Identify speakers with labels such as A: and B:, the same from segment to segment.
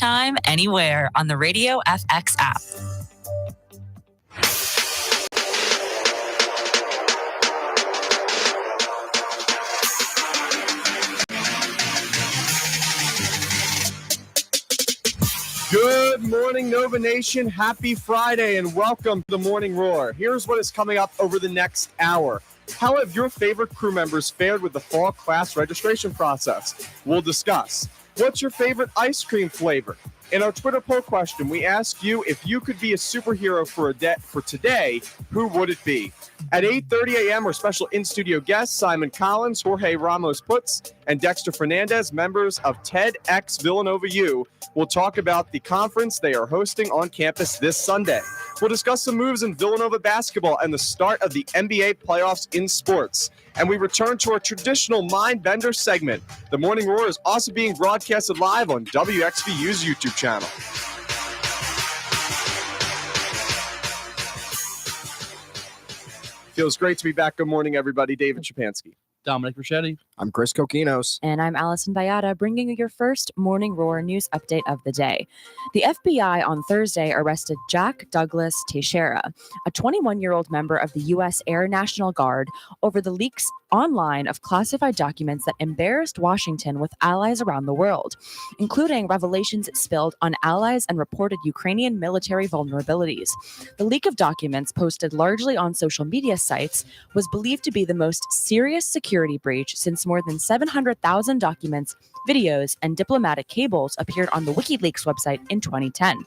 A: anytime, anywhere on the Radio FX app.
B: Good morning, Nova Nation. Happy Friday and welcome to the Morning Roar. Here's what is coming up over the next hour. How have your favorite crew members fared with the fall class registration process? We'll discuss. What's your favorite ice cream flavor? In our Twitter poll question, we ask you if you could be a superhero for today, who would it be? At 8:30 a.m., our special in-studio guests, Simon Collins, Jorge Ramos-Putz, and Dexter Fernandez, members of TEDx Villanova U, will talk about the conference they are hosting on campus this Sunday. We'll discuss some moves in Villanova basketball and the start of the NBA playoffs in sports. And we return to our traditional Mind Bender segment. The Morning Roar is also being broadcasted live on WXVU's YouTube channel. Feels great to be back. Good morning, everybody. David Shapansky.
C: Dominic Ricchetti.
D: I'm Chris Kokinos.
E: And I'm Allison Bayata, bringing you your first Morning Roar news update of the day. The FBI on Thursday arrested Jack Douglas Teixeira, a 21-year-old member of the U.S. Air National Guard, over the leaks online of classified documents that embarrassed Washington with allies around the world, including revelations spilled on allies and reported Ukrainian military vulnerabilities. The leak of documents, posted largely on social media sites, was believed to be the most serious security breach since more than 700,000 documents, videos, and diplomatic cables appeared on the WikiLeaks website in 2010.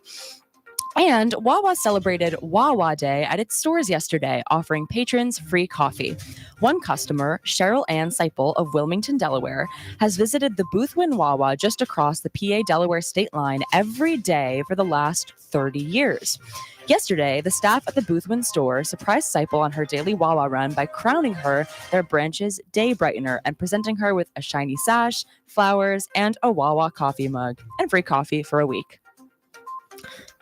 E: And Wawa celebrated Wawa Day at its stores yesterday, offering patrons free coffee. One customer, Cheryl Ann Seipel of Wilmington, Delaware, has visited the Boothwyn Wawa just across the PA-Delaware state line every day for the last 30 years. Yesterday, the staff at the Boothwyn store surprised Seipel on her daily Wawa run by crowning her their Branches Day Brightener and presenting her with a shiny sash, flowers, and a Wawa coffee mug, and free coffee for a week.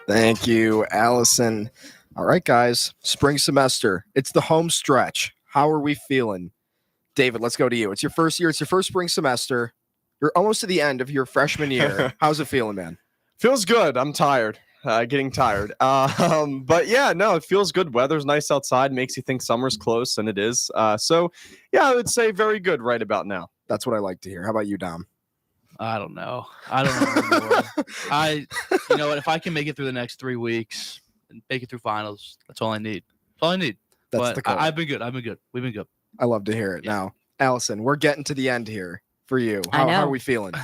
D: Thank you, Allison. All right, guys, spring semester. It's the home stretch. How are we feeling? David, let's go to you. It's your first year. It's your first spring semester. You're almost to the end of your freshman year. How's it feeling, man?
B: Feels good. I'm tired. Getting tired. But yeah, no, it feels good. Weather's nice outside. Makes you think summer's close, and it is. So yeah, I would say very good right about now.
D: That's what I like to hear. How about you, Dom?
C: I don't know anymore. You know what? If I can make it through the next 3 weeks and make it through finals, that's all I need. That's all I need.
D: That's the goal.
C: I've been good. We've been good.
D: I love to hear it. Yeah. Now, Allison, we're getting to the end here for you. How are we feeling?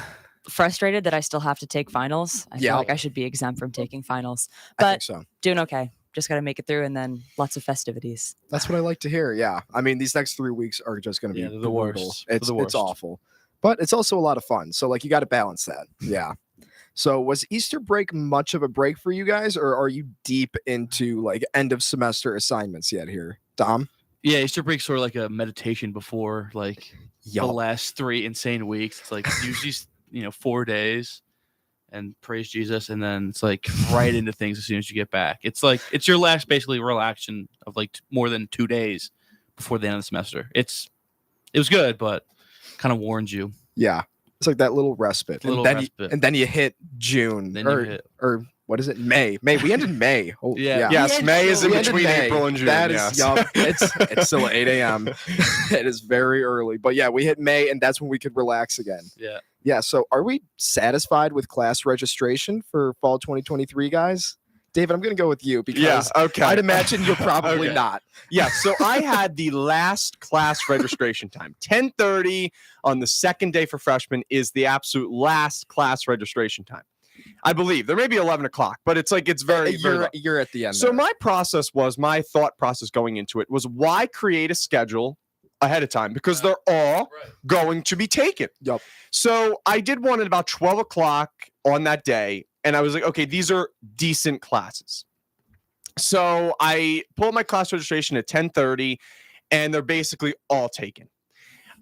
E: Frustrated that I still have to take finals. I feel like I should be exempt from taking finals, but
D: I think so.
E: Doing okay. Just got to make it through, and then lots of festivities.
D: That's what I like to hear. Yeah. I mean, these next 3 weeks are just going to be
C: the worst.
D: It's awful, but it's also a lot of fun. So like, you got to balance that. Yeah. So was Easter break much of a break for you guys, or are you deep into like end of semester assignments yet here, Dom?
C: Yeah, Easter break's sort of like a meditation before like the last 3 insane weeks. It's like usually 4 days and praise Jesus, and then it's like right into things as soon as you get back. It's like it's your last basically relaxation of like more than 2 days before the end of the semester. It was good, but kind of warns you.
D: Yeah, it's like that little respite, and then you hit June, or what is it? May. We ended May. Oh, yeah.
B: Yes, May is in between April and June.
D: That is, it's still 8 a.m. It is very early, but yeah, we hit May, and that's when we could relax again.
C: Yeah.
D: Yeah. So, are we satisfied with class registration for fall 2023, guys? David, I'm going to go with you because I'd imagine you're probably not.
B: Yeah, so I had the last class registration time. 10:30 on the second day for freshmen is the absolute last class registration time. I believe. There may be 11 o'clock, but it's like it's very,
D: you're at the end.
B: So my thought process going into it was, why create a schedule ahead of time? Because they're all going to be taken.
D: Yep.
B: So I did one at about 12 o'clock on that day. And I was like, okay, these are decent classes. So I pulled my class registration at 10:30, and they're basically all taken.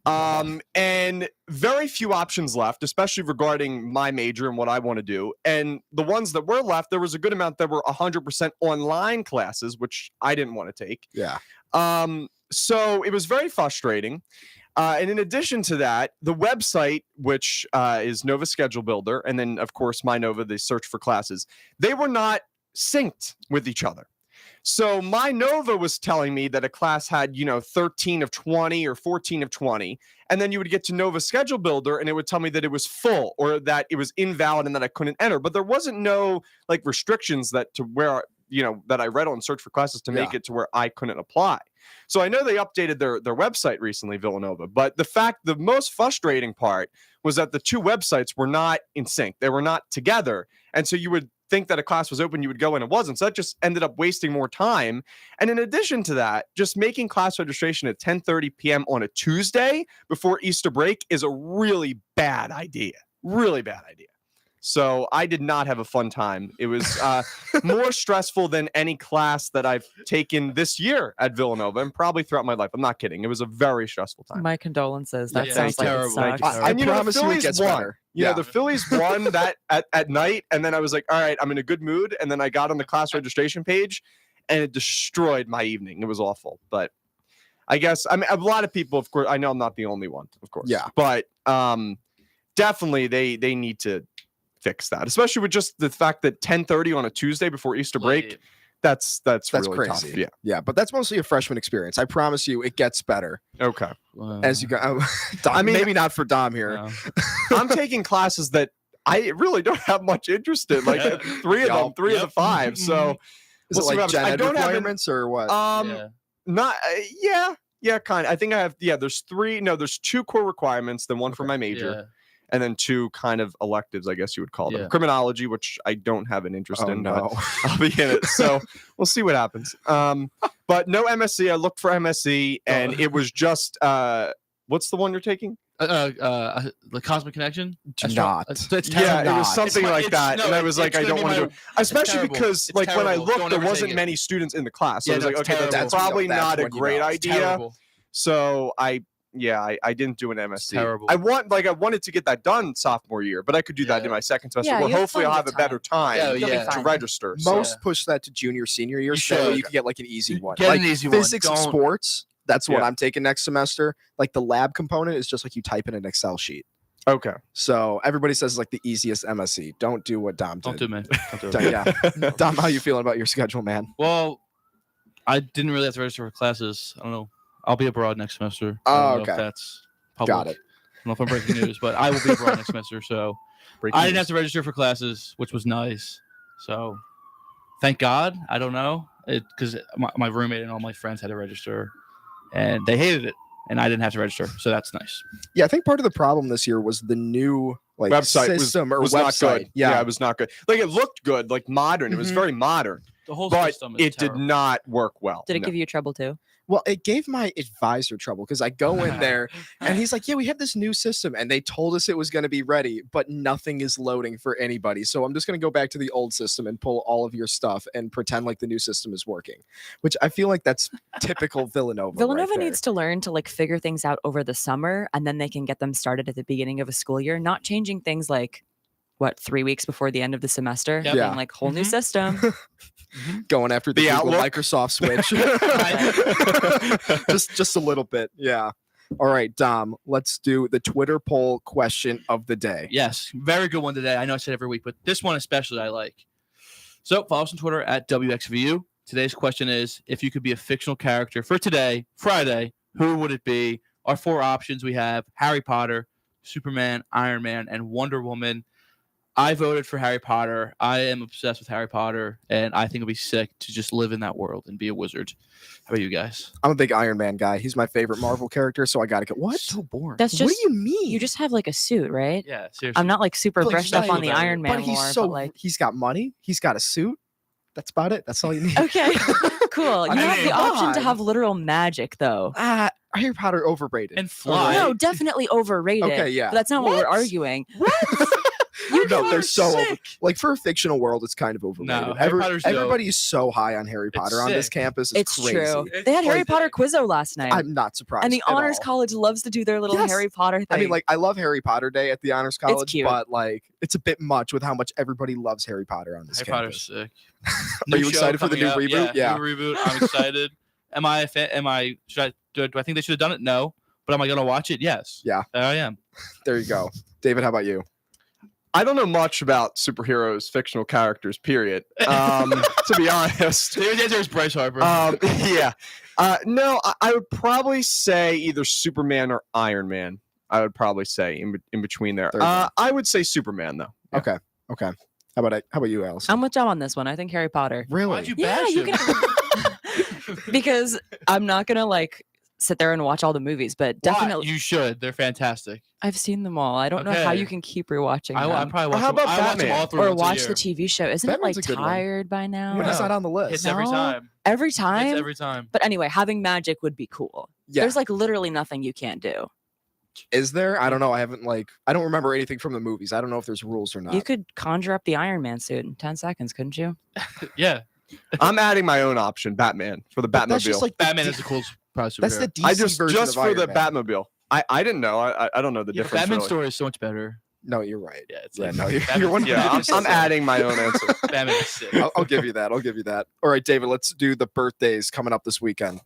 B: And very few options left, especially regarding my major and what I want to do. And the ones that were left, there was a good amount that were 100% online classes, which I didn't want to take.
D: Yeah.
B: So it was very frustrating. And in addition to that, the website, which is Nova Schedule Builder, and then, of course, MyNova, the search for classes, they were not synced with each other. So MyNova was telling me that a class had, 13 of 20 or 14 of 20. And then you would get to Nova Schedule Builder and it would tell me that it was full or that it was invalid and that I couldn't enter. But there wasn't no like restrictions that to where, that I read on Search for Classes to make it to where I couldn't apply. So I know they updated their website recently, Villanova. But the most frustrating part was that the two websites were not in sync. They were not together. And so you would think that a class was open, you would go and it wasn't. So that just ended up wasting more time. And in addition to that, just making class registration at 10:30 p.m. on a Tuesday before Easter break is a really bad idea. Really bad idea. So I did not have a fun time. It was more stressful than any class that I've taken this year at Villanova and probably throughout my life. I'm not kidding. It was a very stressful time.
E: My condolences. That
C: Yeah,
E: sounds like it
C: terrible.
E: sucks.
D: I
B: And
D: promise
B: the
D: you it
B: Phillies
D: gets
B: won.
D: better.
B: The Phillies won that at night, and then I was like, all right, I'm in a good mood. And then I got on the class registration page, and it destroyed my evening. It was awful. But I guess, a lot of people, of course, I know I'm not the only one, of course.
D: Yeah.
B: But definitely they need to fix that, especially with just the fact that 10:30 on a Tuesday before Easter break, that's really
D: crazy.
B: tough. Yeah.
D: Yeah, but that's mostly a freshman experience. I promise you, it gets better
B: Okay.
D: as you go. Dom, maybe not for Dom here.
B: I'm taking classes that I really don't have much interest in, like three of the five. So
D: Is
B: we'll see
D: it
B: what
D: like gen
B: happens. I
D: ed
B: don't have
D: requirements or what?
B: not kind of. I think I have there's two core requirements, then one for my major. And then two kind of electives, I guess you would call them.
C: Yeah.
B: Criminology, which I don't have an interest in.
D: No.
B: I'll be in it. So we'll see what happens. But no MSc. I looked for MSc and it was just what's the one you're taking?
C: The Cosmic Connection.
D: Do not.
C: It's
B: Yeah,
C: terrible.
B: it was something like that. And I was like, I don't want to do it. Especially
C: terrible.
B: because
C: It's
B: like when I
C: terrible.
B: looked,
C: Don't
B: there
C: ever
B: wasn't
C: take it.
B: many students in the class. So I was like,
C: it's
B: okay,
C: terrible.
B: that's probably
D: That's
B: not a
D: when you
B: great
D: know.
B: idea.
C: Terrible.
B: So I didn't do an MSc.
C: terrible.
B: I wanted to get that done sophomore year, but I could do that
C: Yeah.
B: in my second semester.
E: Yeah,
B: where
E: you have
B: hopefully I'll have a
E: plenty of
B: better time
C: Yeah,
E: You'll be
C: yeah.
B: to
E: fine.
B: register. So.
D: Most push that to junior, senior year.
C: You
D: So
C: should.
D: you can get like an easy one.
C: Get
D: like
C: an easy one.
D: physics and
C: Don't-
D: sports. That's what
B: Yeah.
D: I'm taking next semester. Like the lab component is just like you type in an Excel sheet.
B: Okay.
D: So everybody says it's like the easiest MSc. Don't do what Dom did.
C: Don't do me. Don't do it.
D: Yeah. Dom, how you feeling about your schedule, man?
C: Well, I didn't really have to register for classes. I don't know. I'll be abroad next semester.
D: Oh,
C: I don't know
D: okay.
C: if that's public.
D: Got it.
C: I don't know if I'm breaking news, but I will be abroad next semester. So I didn't have to register for classes, which was nice. So thank God. I don't know. Because my roommate and all my friends had to register, and they hated it, and I didn't have to register. So that's nice.
D: Yeah, I think part of the problem this year was the new like
B: Website
D: system
B: was
D: or
B: not
D: website.
B: good.
D: Yeah.
B: It was not good. Like it looked good, like modern. It was
D: Mhm.
B: very modern,
C: The whole
B: but
C: system is
B: it did
C: terrible.
B: not work well.
E: Did it
B: No.
E: give you trouble too?
D: Well, it gave my advisor trouble because I go in there and he's like, yeah, we have this new system and they told us it was going to be ready, but nothing is loading for anybody. So I'm just going to go back to the old system and pull all of your stuff and pretend like the new system is working, which I feel like that's typical Villanova.
E: Villanova
D: right there.
E: needs to learn to like figure things out over the summer and then they can get them started at the beginning of a school year, not changing things like 3 weeks before the end of the semester.
C: Yep.
E: Being
D: Yeah.
E: like whole new
C: Mhm.
E: system.
D: going after the
B: The
D: Google
B: Outlook?
D: Microsoft switch. just a little bit. Yeah. All right, Dom, let's do the Twitter poll question of the day.
C: Yes, very good one today. I know I said every week, but this one especially I like. So follow us on Twitter at WXVU. Today's question is, if you could be a fictional character for today, Friday, who would it be? Our four options we have: Harry Potter, Superman, Iron Man, and Wonder Woman. I voted for Harry Potter. I am obsessed with Harry Potter, and I think it'd be sick to just live in that world and be a wizard. How about you guys?
D: I'm a big Iron Man guy. He's my favorite Marvel character, so I got to go. What?
C: So boring.
E: That's
D: What
E: just
D: do you mean?
E: you just have like a suit, right?
C: Yeah, seriously.
E: I'm not like super
D: But he's
E: brushed up
C: not
E: on the
C: even-
E: Iron Man
D: but he's
E: lore,
D: so
E: but like
D: he's got money. He's got a suit. That's about it. That's all you need.
E: okay, cool. You
D: I
E: have
D: mean,
E: the option to
D: God.
E: have literal magic though.
D: Harry Potter overrated.
C: And fly.
E: No, definitely overrated.
D: Okay, yeah.
E: But that's not what we're
D: What?
E: arguing.
D: No, they're so over, like for a fictional world, it's kind of overrated.
C: No, Harry Potter's dope.
D: everybody is so high on Harry
C: It's
D: Potter on this
C: sick.
D: campus.
E: It's
D: crazy.
E: true.
C: It's
E: They had Harry
C: like
E: Potter
C: that.
E: Quizzo last night.
D: I'm not surprised.
E: and the
D: at
E: honors
D: all.
E: college loves to do their little
D: Yes.
E: Harry Potter thing.
D: I mean, like I love Harry Potter Day at the honors college,
E: cute.
D: but like it's a bit much with how much everybody loves Harry Potter on this
C: Harry
D: campus.
C: Potter's sick.
D: Are you
C: New show
D: excited for the
C: coming
D: new
C: out.
D: reboot? Yeah.
C: New reboot. I'm excited. Am I a fan? Do I think they should have done it? No. But am I gonna watch it? Yes.
D: Yeah.
C: I am.
D: There you go. David, how about you?
B: I don't know much about superheroes, fictional characters, period. To be honest.
C: David's answer is Bryce Harper.
B: Yeah. No, I would probably say either Superman or Iron Man. I would probably say in between there.
D: There you go.
B: I would say Superman though. Yeah.
D: Okay. How about you, Allison?
E: I'm with John on this one. I think Harry Potter.
D: Really?
C: Why'd you
E: Yeah,
C: bash
E: you
C: him?
E: can because I'm not gonna like sit there and watch all the movies, but
C: Why?
E: definitely
C: You should. They're fantastic.
E: I've seen them all. I don't know how
C: Okay.
E: you can keep rewatching
C: I
E: them.
C: probably watch
B: How
C: them.
B: about
C: I watch them
B: Batman?
C: all through
E: or
C: once a
E: watch
C: year.
E: the TV show. Isn't
D: Batman's
E: it
D: a good
E: like
D: one.
E: tired by now?
D: But it's
C: No.
D: not on the list.
C: It's every
E: No.
C: time.
E: Every time.
C: It's every time.
E: But anyway, having magic would be cool.
D: Yeah.
E: There's like literally nothing you can't do.
D: Is there? I don't know. I don't remember anything from the movies. I don't know if there's rules or not.
E: You could conjure up the Iron Man suit in 10 seconds, couldn't you?
C: Yeah.
B: I'm adding my own option, Batman, for the
D: But
B: Batmobile.
D: that's just like
C: Batman is the coolest superhero.
D: that's the DC
B: I just
D: version of
B: for
D: Iron
B: the
D: Man.
B: Batmobile. I didn't know. I don't know the
C: Yeah,
B: difference.
C: Batman's
B: really.
C: story is so much better.
D: No, you're right.
C: Yeah, it's
D: Yeah,
C: like,
D: no, you're
C: Batman's-
D: 100%
B: Yeah, I'm adding my own answer.
C: Batman is sick.
D: I'll give you that. I'll give you that. All right, David, let's do the birthdays coming up this weekend.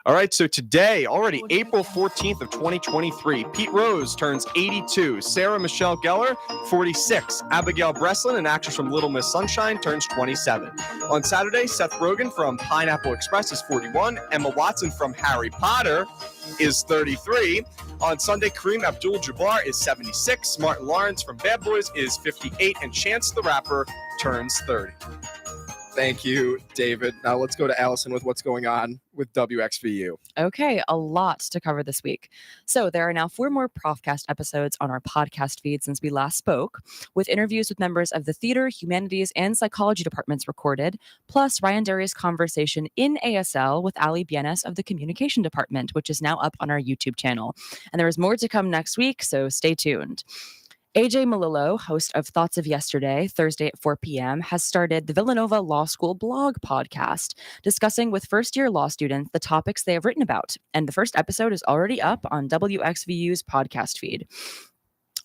B: All right, so today, already April 14th of 2023, Pete Rose turns 82, Sarah Michelle Gellar, 46, Abigail Breslin, an actress from Little Miss Sunshine, turns 27. On Saturday, Seth Rogen from Pineapple Express is 41, Emma Watson from Harry Potter is 33. On Sunday, Kareem Abdul-Jabbar is 76, Martin Lawrence from Bad Boys is 58, and Chance the Rapper turns 30.
D: Thank you, David. Now let's go to Allison with what's going on with WXVU.
E: Okay, a lot to cover this week. So there are now 4 more Profcast episodes on our podcast feed since we last spoke, with interviews with members of the theater, humanities, and psychology departments recorded, plus Ryan Derry's conversation in ASL with Ali Bienes of the communication department, which is now up on our YouTube channel. And there is more to come next week, so stay tuned. AJ Malillo, host of Thoughts of Yesterday, Thursday at 4 p.m., has started the Villanova Law School blog podcast, discussing with first-year law students the topics they have written about. And the first episode is already up on WXVU's podcast feed.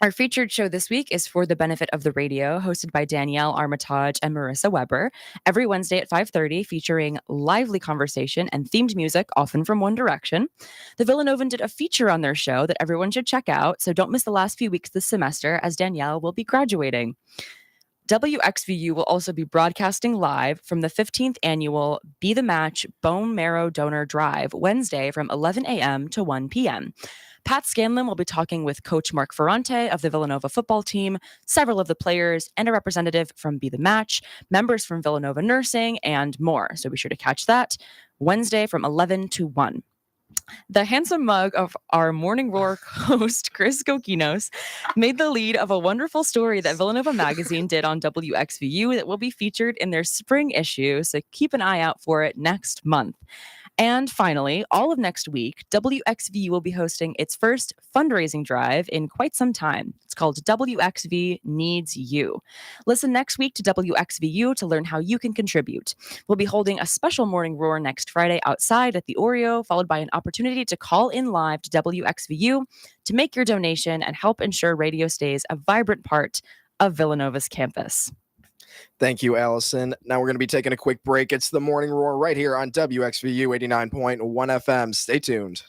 E: Our featured show this week is For the Benefit of the Radio, hosted by Danielle Armitage and Marissa Weber, every Wednesday at 5:30, featuring lively conversation and themed music, often from One Direction. The Villanovan did a feature on their show that everyone should check out, so don't miss the last few weeks this semester, as Danielle will be graduating. WXVU will also be broadcasting live from the 15th annual Be the Match Bone Marrow Donor Drive, Wednesday from 11 a.m. to 1 p.m. Pat Scanlon will be talking with Coach Mark Ferrante of the Villanova football team, several of the players, and a representative from Be the Match, members from Villanova Nursing, and more. So be sure to catch that Wednesday from 11 to 1. The handsome mug of our Morning Roar host, Chris Kokinos, made the lead of a wonderful story that Villanova Magazine did on WXVU that will be featured in their spring issue, so keep an eye out for it next month. And finally, all of next week, WXVU will be hosting its first fundraising drive in quite some time. It's called WXV Needs You. Listen next week to WXVU to learn how you can contribute. We'll be holding a special Morning Roar next Friday outside at the Oreo, followed by an opportunity to call in live to WXVU to make your donation and help ensure radio stays a vibrant part of Villanova's campus.
D: Thank you, Allison. Now we're going to be taking a quick break. It's the Morning Roar right here on WXVU 89.1 FM. Stay tuned.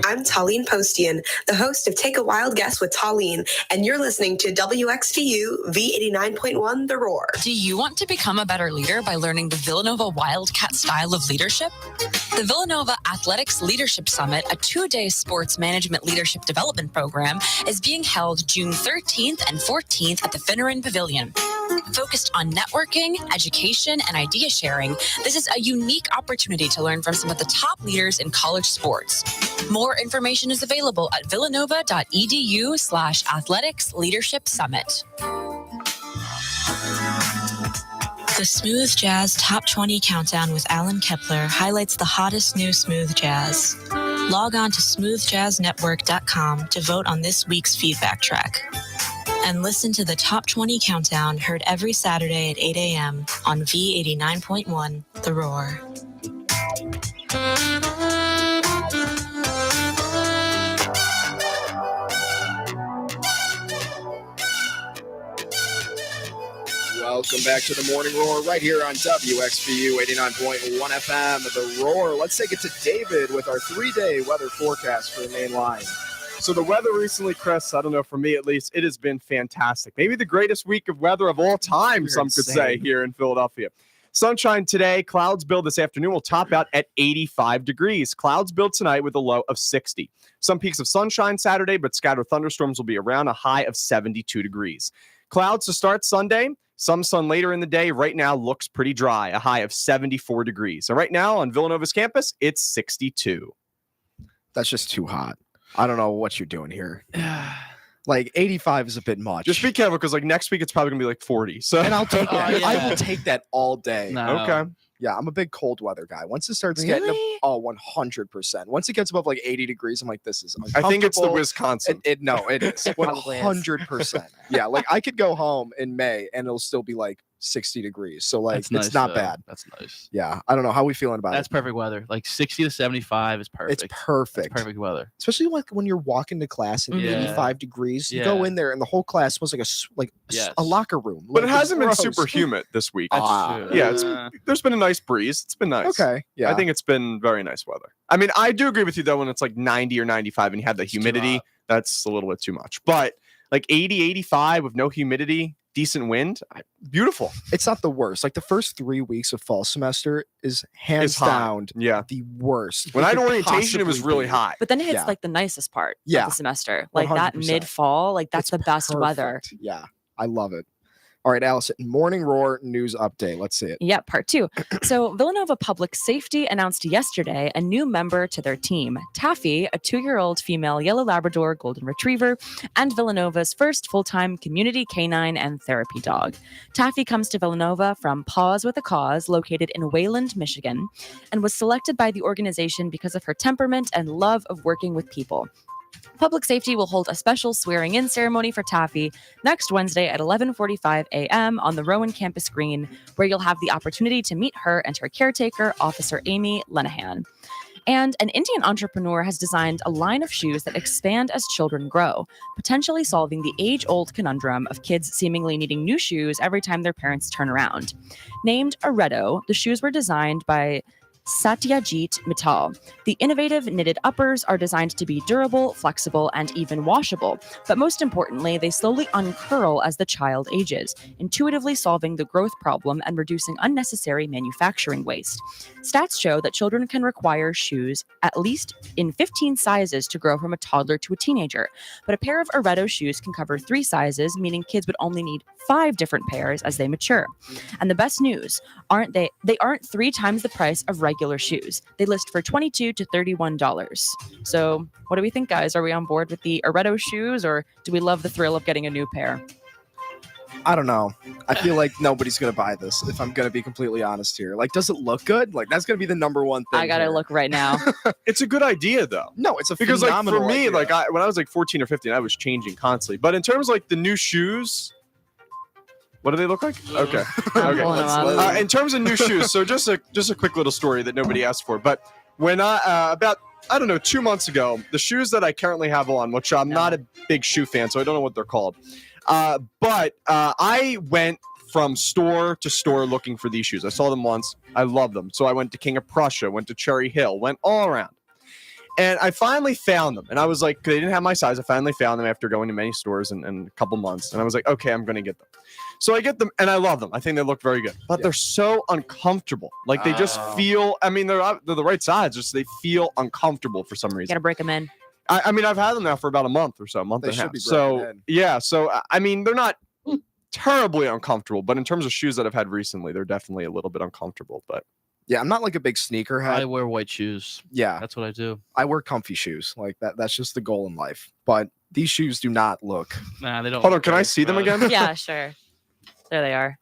F: I'm Tallene Postian, the host of Take a Wild Guess with Tallene, and you're listening to WXVU V89.1 The Roar.
A: Do you want to become a better leader by learning the Villanova Wildcat style of leadership? The Villanova Athletics Leadership Summit, a 2-day sports management leadership development program, is being held June 13th and 14th at the Finneran Pavilion. Focused on networking, education, and idea sharing, this is a unique opportunity to learn from some of the top leaders in college sports. More information is available at villanova.edu/athletics leadership summit.
G: The Smooth Jazz Top 20 Countdown with Alan Kepler highlights the hottest new smooth jazz. Log on to smoothjazznetwork.com to vote on this week's feedback track. And listen to the Top 20 Countdown, heard every Saturday at 8 a.m. on V89.1 The Roar.
D: Welcome back to the Morning Roar right here on WXVU 89.1 FM. The Roar. Let's take it to David with our 3-day weather forecast for the main line.
B: So the weather recently, Chris, I don't know, for me at least, it has been fantastic. Maybe the greatest week of weather of all time, some could say, here in Philadelphia. Sunshine today, clouds build this afternoon. Will top out at 85 degrees. Clouds build tonight with a low of 60. Some peaks of sunshine Saturday, but scattered thunderstorms will be around a high of 72 degrees. Clouds to start Sunday. Some sun later in the day. Right now looks pretty dry, a high of 74 degrees. So right now on Villanova's campus, it's 62.
D: That's just too hot. I don't know what you're doing here. Like 85 is a bit much.
B: Just be careful because like next week it's probably gonna be like 40. So
D: and I'll take that.
C: yeah.
D: I will take that all day.
C: No.
B: Okay.
D: Yeah, I'm a big cold weather guy. Once it starts
E: Really?
D: getting 100%. Once it gets above like 80 degrees, I'm like, this is
B: I think it's the
D: uncomfortable.
B: Wisconsin.
D: No, it is.
E: It probably is.
D: 100%. Yeah, like I could go home in May and it'll still be like 60 degrees. So like
C: That's
D: it's
C: nice,
D: not
C: though.
D: bad.
C: That's nice.
D: Yeah, I don't know how we feeling about
C: That's
D: it.
C: perfect weather. Like 60 to 75 is perfect.
D: It's perfect.
C: That's perfect weather.
D: Especially like when you're walking to class in
C: Yeah.
D: 85 degrees. You go
C: Yeah.
D: in there and the whole class smells like
C: Yes.
D: a locker room.
B: But it
D: Like,
B: hasn't been
D: gross.
B: super humid this week.
C: That's
D: Ah,
C: true.
B: Yeah, there's been a nice breeze. It's been nice.
D: Okay. Yeah.
B: I think it's been very nice weather. I mean, I do agree with you though when it's like 90 or 95 and you have the
D: It's too
B: humidity,
D: hot.
B: that's a little bit too much. But like 80, 85 with no humidity, decent wind, beautiful.
D: it's not the worst. Like the first 3 weeks of fall semester is hands
B: It's hot.
D: down
B: Yeah.
D: the worst.
B: When
D: it
B: I had
D: could
B: orientation, it was
D: possibly
B: really
D: be.
B: hot.
E: But then it hits
D: Yeah.
E: like the nicest part
D: Yeah.
E: of the semester. Like that
D: 100%.
E: mid-fall, like that's
D: It's
E: the best weather.
D: perfect. Yeah, I love it. All right, Allison, Morning Roar news update. Let's see it.
E: Yeah, part 2. So Villanova Public Safety announced yesterday a new member to their team, Taffy, a 2-year-old female yellow Labrador golden retriever, and Villanova's first full-time community canine and therapy dog. Taffy comes to Villanova from Paws with a Cause, located in Wayland, Michigan, and was selected by the organization because of her temperament and love of working with people. Public Safety will hold a special swearing-in ceremony for Taffy next Wednesday at 11:45 a.m. on the Rowan campus green, where you'll have the opportunity to meet her and her caretaker, Officer Amy Lenahan. And an Indian entrepreneur has designed a line of shoes that expand as children grow, potentially solving the age-old conundrum of kids seemingly needing new shoes every time their parents turn around. Named Aredo, the shoes were designed by Satyajit Mittal. The innovative knitted uppers are designed to be durable, flexible, and even washable. But most importantly, they slowly uncurl as the child ages, intuitively solving the growth problem and reducing unnecessary manufacturing waste. Stats show that children can require shoes at least in 15 sizes to grow from a toddler to a teenager. But a pair of Aredo shoes can cover 3 sizes, meaning kids would only need 5 different pairs as they mature. And the best news, they aren't 3 times the price of regular shoes. They list for $22 to $31. So what do we think, guys? Are we on board with the Aredo shoes, or do we love the thrill of getting a new pair?
D: I don't know. I feel like nobody's gonna buy this. If I'm gonna be completely honest here, like, does it look good? Like, that's gonna be the number one thing.
E: I gotta
D: here.
E: look right now.
B: It's a good idea though.
D: No, it's a
B: Because like
D: phenomenal
B: for me,
D: idea.
B: like when I was like 14 or 15, I was changing constantly. But in terms of like the new shoes, what do they look like? Okay.
E: I'm
B: Okay.
E: pulling them up.
B: In terms of new shoes, so just a quick little story that nobody asked for. But when about 2 months ago, the shoes that I currently have on, which I'm not a big shoe fan, so I don't know what they're called. But I went from store to store looking for these shoes. I saw them once. I love them. So I went to King of Prussia, went to Cherry Hill, went all around. And I finally found them. And I was like, they didn't have my size. I finally found them after going to many stores in a couple months. And I was like, okay, I'm going to get them. So I get them and I love them. I think they look very good. But
D: Yeah.
B: they're so uncomfortable. Like they just
C: Oh.
B: feel, I mean, they're the right size. Just they feel uncomfortable for some reason.
E: Gotta break them in.
B: I mean, I've had them now for about a month or so, a month
D: They
B: and a
D: should
B: half.
D: be
B: So
D: broken in.
B: yeah, so I mean, they're not terribly uncomfortable, but in terms of shoes that I've had recently, they're definitely a little bit uncomfortable. But
D: yeah, I'm not like a big sneakerhead.
C: I wear white shoes.
D: Yeah,
C: That's what I do.
D: I wear comfy shoes. Like that's just the goal in life. But these shoes do not look.
C: Nah, they don't.
B: hold on,
C: look
B: can I
C: great,
B: see them
C: but-
B: again?
E: Yeah, sure. There they are.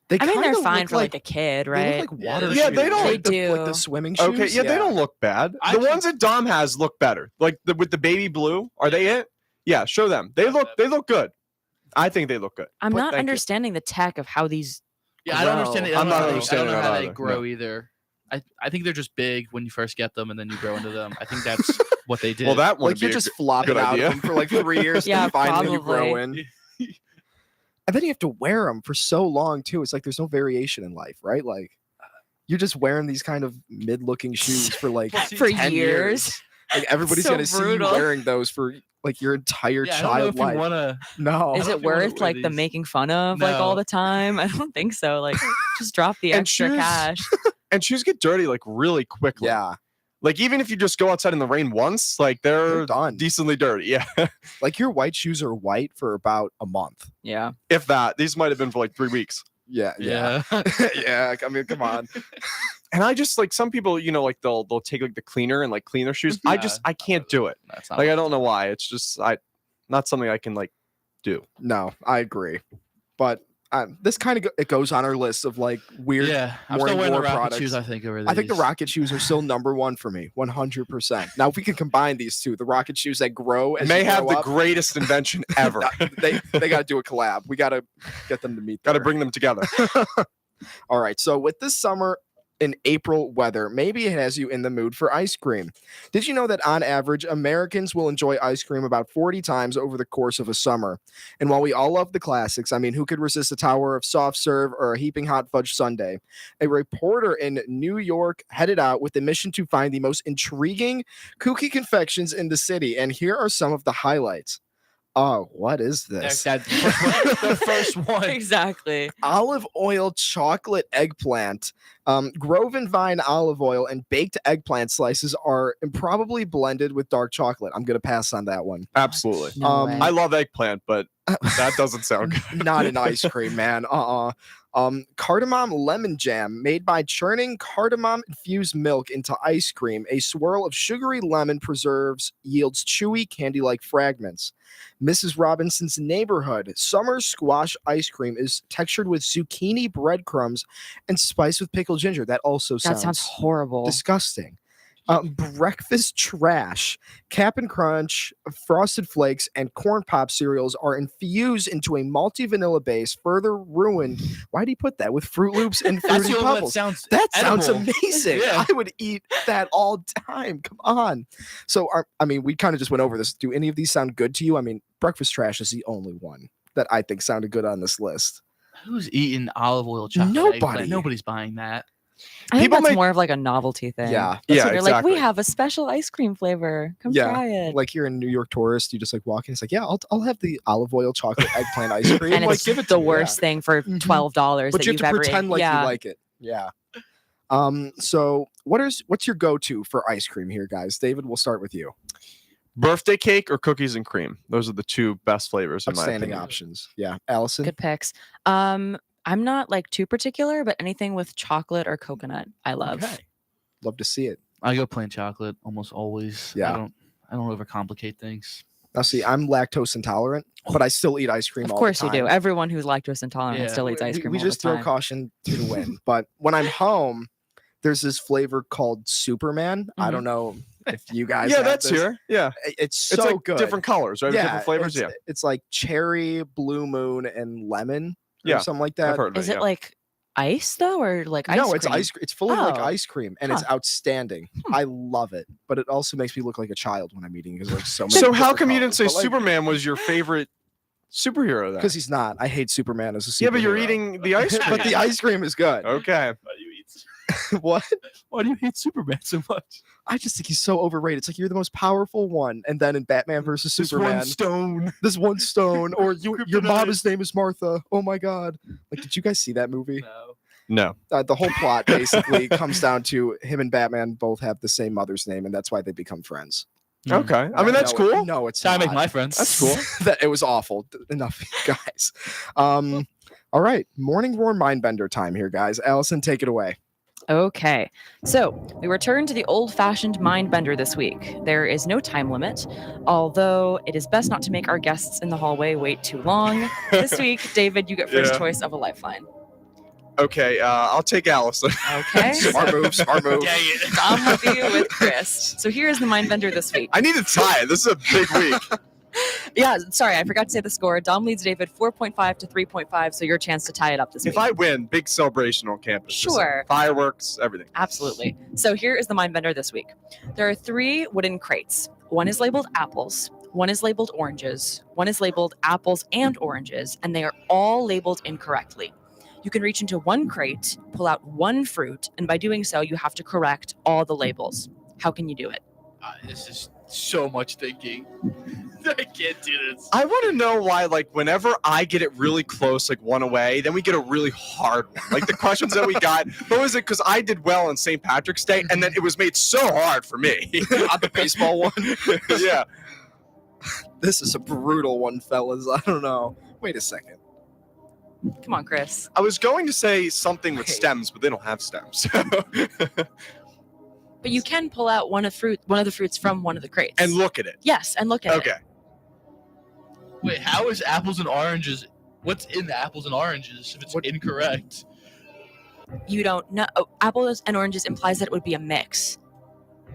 D: They
E: I mean, they're
D: kinda
E: fine
D: look
E: for like a kid,
D: They
E: right?
D: look like
C: Yeah,
D: water
C: they
D: shoes.
B: Yeah, they don't-
D: Like
E: They
D: like the
E: do.
D: swimming shoes.
B: Okay, yeah, they don't look bad.
C: I
B: The
C: think-
B: ones that Dom has look better. Like with the baby blue, are they it? Yeah, show them. They look good. I think they look good.
E: I'm
B: But
E: not
B: thank you.
E: understanding the tech of how these.
C: Yeah, I don't understand.
E: grow.
C: I
B: I'm
C: don't
B: not
C: know how they-
B: understanding
C: I don't know
B: that
C: how they
B: either,
C: grow
B: no.
C: either. I think they're just big when you first get them, and then you grow into them. I think that's what they did.
B: Well, that
D: Like
B: would be
D: you're
B: a
D: just
B: good
D: flopping out
B: idea.
D: of them for like 3 years.
E: Yeah,
D: and finally you grow
E: probably.
D: in. And then you have to wear them for so long too. It's like there's no variation in life, right? Like you're just wearing these kind of mid-looking shoes for like
E: For
D: 10
E: years.
D: Like everybody's
E: So
D: gonna see you
E: brutal.
D: wearing those for like your entire
C: Yeah, I
D: child
C: don't know if
D: life.
C: you wanna.
D: No.
E: Is
C: don't
E: it
C: know if you wanna
E: worth
C: wear
E: like the
C: these.
E: making fun of like all
C: No.
E: the time? I don't think so. Like just drop the
B: And
E: extra
B: shoes-
E: cash.
B: And shoes get dirty like really quickly.
D: Yeah,
B: Like even if you just go outside in the rain once, like
D: they're
B: they're
D: done.
B: decently dirty. Yeah.
D: Like your white shoes are white for about a month.
E: Yeah.
B: If that. These might have been for like 3 weeks.
D: Yeah,
C: Yeah.
D: yeah. I mean, come on.
B: And I just like some people, like they'll take like the cleaner and like clean their shoes.
C: Yeah.
B: I can't do it.
C: That's not
B: Like I don't know why. It's just not something I can like do.
D: No, I agree. But this kind of it goes on our list of like weird.
C: Yeah, I'm
D: morning
C: still wearing the
D: roar
C: rocket
D: products.
C: shoes. I think over these.
D: I think the rocket shoes are still number one for me, 100%. Now, if we can combine these two, the rocket shoes that grow
B: It
D: as
B: may
D: you
B: have
D: grow
B: the
D: up,
B: greatest invention ever.
D: they got to do a collab. We got to get them to meet.
B: Got to
D: there.
B: bring them together.
D: All right. So with this summer in April weather, maybe it has you in the mood for ice cream. Did you know that on average, Americans will enjoy ice cream about 40 times over the course of a summer? And while we all love the classics, I mean, who could resist a tower of soft serve or a heaping hot fudge sundae? A reporter in New York headed out with the mission to find the most intriguing cookie confections in the city. And here are some of the highlights. Oh, what is this?
C: That's the first one.
E: Exactly.
D: Olive oil chocolate eggplant. Grove and Vine olive oil and baked eggplant slices are improbably blended with dark chocolate. I'm going to pass on that one.
B: Absolutely.
E: No way.
B: I love eggplant, but that doesn't sound good.
D: Not an ice cream, man. Cardamom lemon jam made by churning cardamom infused milk into ice cream. A swirl of sugary lemon preserves yields chewy candy-like fragments. Mrs. Robinson's Neighborhood summer squash ice cream is textured with zucchini breadcrumbs and spiced with pickled ginger. That also
E: That sounds horrible.
D: disgusting. Breakfast trash. Cap'n Crunch, Frosted Flakes, and Corn Pop cereals are infused into a malty vanilla base, further ruined. Why do you put that with Fruit Loops and
C: That's
D: Fruity
C: the only one that
D: Pebbles?
C: sounds.
D: That sounds
C: edible.
D: amazing.
C: Yeah.
D: I would eat that all time. Come on. So, I mean, we kind of just went over this. Do any of these sound good to you? I mean, breakfast trash is the only one that I think sounded good on this list.
C: Who's eating olive oil chocolate?
D: Nobody.
C: eggplant? Nobody's buying that.
E: I think
B: People
E: that's
B: make-
E: more of like a novelty thing.
D: Yeah.
E: That's
B: Yeah,
E: when you're like,
B: exactly.
E: we have a special ice cream flavor. Come
D: Yeah,
E: try it.
D: Like you're in New York tourist, you just like walk in. It's like, yeah, I'll have the olive oil chocolate eggplant ice cream.
E: and
D: like,
E: it's
D: give it
E: the
D: to me.
E: worst thing for
D: Mhm.
E: $12
D: But
E: that
D: you
E: you've
D: have to
E: ever
D: pretend
E: eaten.
D: like
E: Yeah.
D: you like it. Yeah. So what's your go-to for ice cream here, guys? David, we'll start with you.
B: Birthday cake or cookies and cream. Those are the two best flavors in my
D: Outstanding
B: opinion.
D: options. Yeah. Allison.
E: Good picks. I'm not like too particular, but anything with chocolate or coconut, I love.
D: Okay. Love to see it.
C: I go plain chocolate almost always.
D: Yeah.
C: I don't overcomplicate things.
D: Now, see, I'm lactose intolerant, but I still eat ice cream
E: Of
D: all
E: course
D: the
E: you
D: time.
E: do. Everyone who's lactose intolerant
C: Yeah.
E: still eats ice cream.
D: We
E: all
D: just
E: the
D: throw
E: time.
D: caution to the wind. But when I'm home, there's this flavor called Superman. I
E: Mhm.
D: don't know if you guys
B: Yeah,
D: have
B: that's
D: this.
B: here. Yeah.
D: It's so
B: It's like
D: good.
B: different colors, right? Different flavors.
D: It's,
B: Yeah.
D: it's like cherry, blue moon, and lemon. Or
B: Yeah,
D: something like
B: I've
D: that.
B: heard of
E: Is
B: it.
E: it
B: Yeah.
E: like ice though, or like ice
D: No,
E: cream?
D: it's ice. It's full of like
E: Oh.
D: ice cream, and it's outstanding. I love it, but it also makes me look like a child when I'm eating because there's so many.
B: So how
D: different
B: come you didn't
D: colors.
B: say
D: But, like,
B: Superman was your favorite superhero then?
D: Because he's not. I hate Superman as a superhero.
B: Yeah, but you're eating the ice cream.
D: but the ice cream is good.
B: Okay.
C: Why do you eat?
D: What?
C: Why do you hate Superman so much?
D: I just think he's so overrated. It's like you're the most powerful one, and then in Batman versus
B: This
D: Superman,
B: one stone.
D: this one stone, or your
B: Kryptonite.
D: mom's name is Martha. Oh my god! Like, did you guys see that movie?
C: No.
B: No.
D: The whole plot basically comes down to him and Batman both have the same mother's name, and that's why they become friends.
B: Okay. I mean, that's
D: No,
B: cool.
D: No, it's
C: That's how I make
D: not.
C: my friends.
B: That's cool.
D: That it was awful. Enough, guys. All right, morning roar mindbender time here, guys. Allison, take it away.
E: Okay, so we return to the old-fashioned mind bender this week. There is no time limit, although it is best not to make our guests in the hallway wait too long. This week, David, you get first
B: Yeah.
E: choice of a lifeline.
B: Okay. I'll take Allison.
E: Okay,
D: Smart move. Smart move.
E: I'm with you with Chris. So here is the mind bender this week.
B: I need to tie it. This is a big week.
E: Yeah, sorry, I forgot to say the score. Dom leads David 4.5 to 3.5, so your chance to tie it up this week.
B: If I win, big celebration on campus. Just, like,
E: Sure.
B: fireworks, everything.
E: Absolutely. So here is the mind bender this week. There are 3 wooden crates. One is labeled apples, one is labeled oranges, one is labeled apples and oranges, and they are all labeled incorrectly. You can reach into one crate, pull out one fruit, and by doing so, you have to correct all the labels. How can you do it?
C: This is so much thinking. I can't do this.
B: I want to know why, like, whenever I get it really close, like one away, then we get a really hard one. Like the questions that we got, what was it? Because I did well on St. Patrick's Day, and then it was made so hard for me.
D: Not the baseball one.
B: Yeah.
D: This is a brutal one, fellas. I don't know. Wait a second.
E: Come on, Chris.
B: I was going to say something with
D: Okay.
B: stems, but they don't have stems.
E: But you can pull out one of the fruits from one of the crates.
B: And look at it.
E: Yes, and look at it.
B: Okay.
C: Wait, how is apples and oranges? What's in the apples and oranges if it's incorrect?
E: You don't know. Oh, apples and oranges implies that it would be a mix.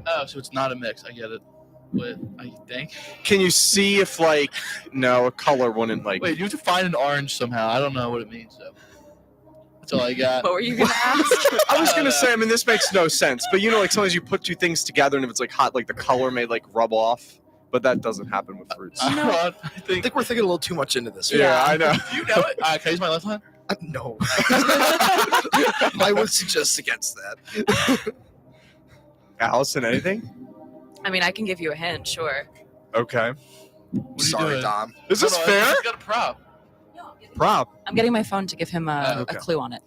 C: Oh, so it's not a mix. I get it. Wait, I think.
B: Can you see if, like, no, a color wouldn't, like.
C: Wait, you have to find an orange somehow. I don't know what it means, though. That's all I got.
E: What were you going to ask?
B: I was going to say, I mean, this makes no sense, but you know, like, sometimes you put two things together and if it's, like, hot, like, the color may, like, rub off, but that doesn't happen with fruits.
C: I
D: I think we're thinking a little too much into this.
B: Yeah, I know.
C: You know it. Can I use my left hand?
D: No. I would suggest against that.
B: Allison, anything?
E: I mean, I can give you a hint, sure.
B: Okay.
C: What are you
D: Sorry,
C: doing?
D: Dom.
B: Is this
C: No, I
B: fair?
C: just got a prop.
B: Prop.
E: I'm getting my phone to give him a
B: Okay.
E: clue on it.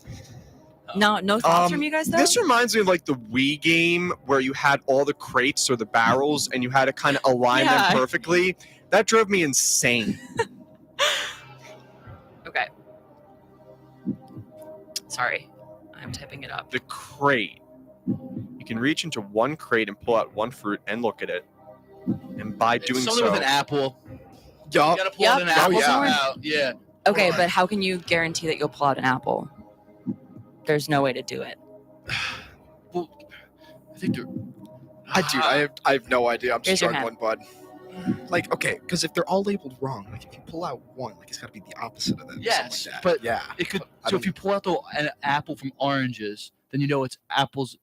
E: No thoughts from you guys, though?
B: This reminds me of like the Wii game where you had all the crates or the barrels and you had to kind of align
E: Yeah.
B: them perfectly. That drove me insane.
E: Okay. Sorry. I'm typing it up.
B: The crate. You can reach into one crate and pull out one fruit and look at it. And by doing
C: Something
B: so,
C: with an apple.
D: Yup.
C: You gotta pull
E: Yup.
C: out an apple
D: Oh, yeah.
C: somehow. Yeah.
E: Okay,
C: Alright.
E: but how can you guarantee that you'll pull out an apple? There's no way to do it.
C: Well, I think they're.
D: I have no idea. I'm
E: Raise
D: just
E: your
D: struggling, bud. Like, okay, because if they're all labeled wrong, like if you pull out one, like it's got to be the opposite of them.
C: Yes,
D: like that.
C: but
D: yeah,
C: It could.
D: I
C: So if
D: don't-
C: you pull out an apple from oranges, then you know it's apples.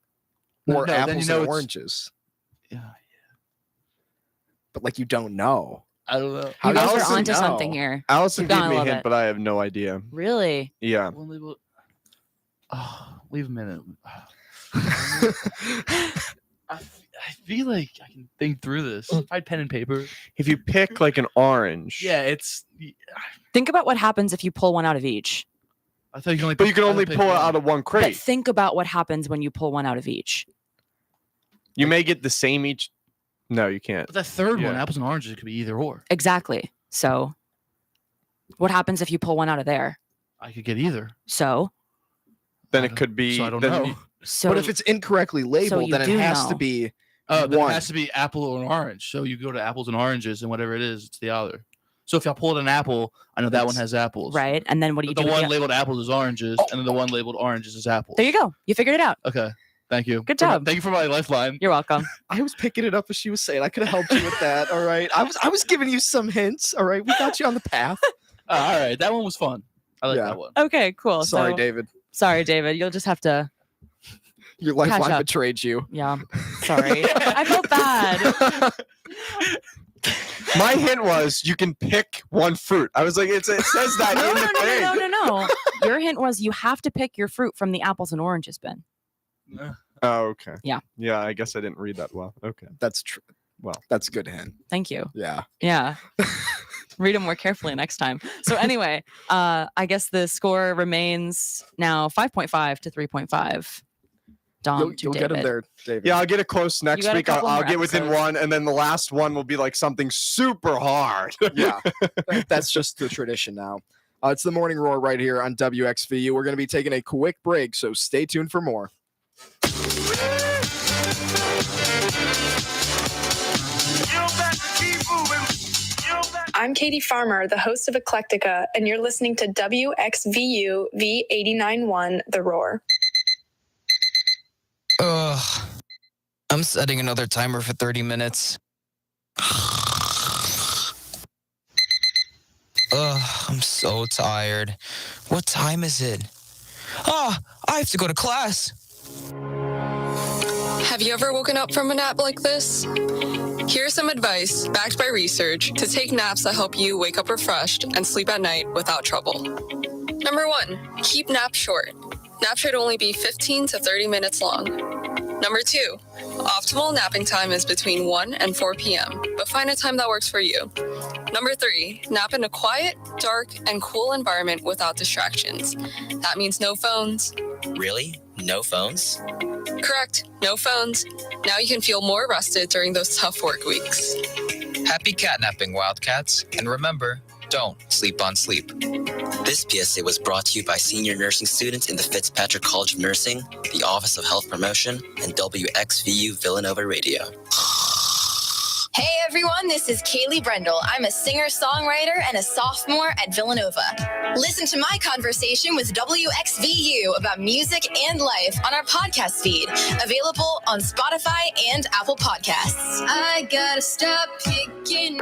D: or
C: No, then
D: apples
C: you know
D: and
C: it's-
D: oranges,
C: Yeah.
D: but like you don't know.
C: I don't know.
D: How
E: You guys
B: Allison,
E: are onto
D: no.
E: something here.
B: Allison
E: Keep
B: gave
E: going,
B: me
E: I
B: a
E: love
B: hint,
E: it.
B: but I have no idea.
E: Really?
B: Yeah.
C: One label. Oh, leave a minute. I feel like I can think through this. If I had pen and paper.
B: If you pick like an orange.
C: Yeah, it's.
E: Think about what happens if you pull one out of each.
C: I thought you can only.
B: But you can only
C: pick
B: pull it
C: one.
B: out of one
E: But
B: crate.
E: think about what happens when you pull one out of each.
B: You may get the same each. No, you can't.
C: But that third one,
B: Yeah.
C: apples and oranges, it could be either or.
E: Exactly. So, what happens if you pull one out of there?
C: I could get either.
E: So,
B: Then
C: I
B: it
C: don't-
B: could be.
C: So I don't
B: then
C: know.
B: you-
E: so
D: but if it's incorrectly labeled,
E: you
D: then it
E: do
D: has
E: know.
D: to be.
C: Oh, then
D: One.
C: it has to be apple or an orange. So you go to apples and oranges, and whatever it is, it's the other. So if I pulled an apple, I know that one has apples.
E: right, and then what do you
C: The
E: do? with
C: one
E: the-
C: labeled apples is oranges, and then the one labeled oranges is apples.
E: There you go. You figured it out.
C: Okay. Thank you.
E: Good job.
C: Thank you for my lifeline.
E: You're welcome.
D: I was picking it up as she was saying. I could have helped you with that. All right. I was giving you some hints. All right. We got you on the path.
C: All right. That one was fun. I like
D: Yeah.
C: that one.
E: Okay, cool.
D: Sorry,
E: So-
D: David.
E: Sorry, David. You'll just have to.
D: Your lifeline
E: up.
D: betrayed you.
E: Yeah. Sorry. I felt bad.
B: My hint was you can pick one fruit. I was like, it says that
E: No,
B: in the thing.
E: no. Your hint was you have to pick your fruit from the apples and oranges bin.
B: Oh, okay.
E: Yeah.
B: Yeah, I guess I didn't read that well. Okay.
D: That's true.
B: Well.
D: That's a good hint.
E: Thank you.
D: Yeah.
E: Yeah. Read them more carefully next time. So anyway, I guess the score remains now 5.5 to 3.5. Dom
D: You'll
E: to
D: get him
E: David.
D: there, David.
B: Yeah, I'll get it close next
E: got a
B: week. I'll,
E: couple
B: I'll
E: more
B: get within
E: episodes.
B: one, and then the last one will be like something super hard.
D: Yeah. That's just the tradition now. It's the Morning Roar right here on WXVU. We're going to be taking a quick break, so stay tuned for more.
H: I'm Katie Farmer, the host of Eclectica, and you're listening to WXVU V89.1 The Roar.
I: Ugh. I'm setting another timer for 30 minutes. Ugh, I'm so tired. What time is it? Ah, I have to go to class.
J: Have you ever woken up from a nap like this? Here's some advice, backed by research, to take naps that help you wake up refreshed and sleep at night without trouble. Number 1, keep naps short. Naps should only be 15 to 30 minutes long. Number 2, optimal napping time is between 1 and 4 p.m., but find a time that works for you. Number 3, nap in a quiet, dark, and cool environment without distractions. That means no phones.
I: Really? No phones?
J: Correct, no phones. Now you can feel more rested during those tough work weeks.
I: Happy catnapping, Wildcats. And remember, don't sleep on sleep.
K: This PSA was brought to you by senior nursing students in the Fitzpatrick College of Nursing, the Office of Health Promotion, and WXVU Villanova Radio.
L: Hey everyone, this is Kaylee Brendel. I'm a singer-songwriter and a sophomore at Villanova. Listen to my conversation with WXVU about music and life on our podcast feed, available on Spotify and Apple Podcasts. I gotta stop picking.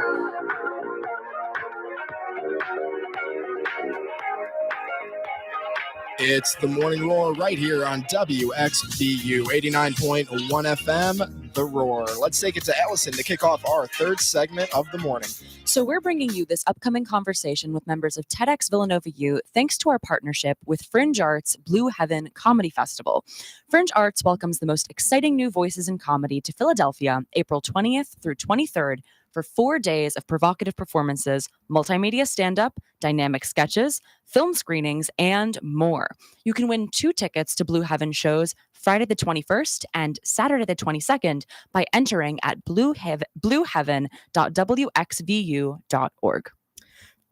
D: It's the Morning Roar right here on WXVU 89.1 FM, The Roar. Let's take it to Allison to kick off our third segment of the morning.
E: So we're bringing you this upcoming conversation with members of TEDx Villanova U thanks to our partnership with Fringe Arts Blue Heaven Comedy Festival. Fringe Arts welcomes the most exciting new voices in comedy to Philadelphia April 20th through 23rd for 4 days of provocative performances, multimedia stand-up, dynamic sketches, film screenings, and more. You can win 2 tickets to Blue Heaven shows Friday the 21st and Saturday the 22nd by entering at blueheaven.wxvu.org.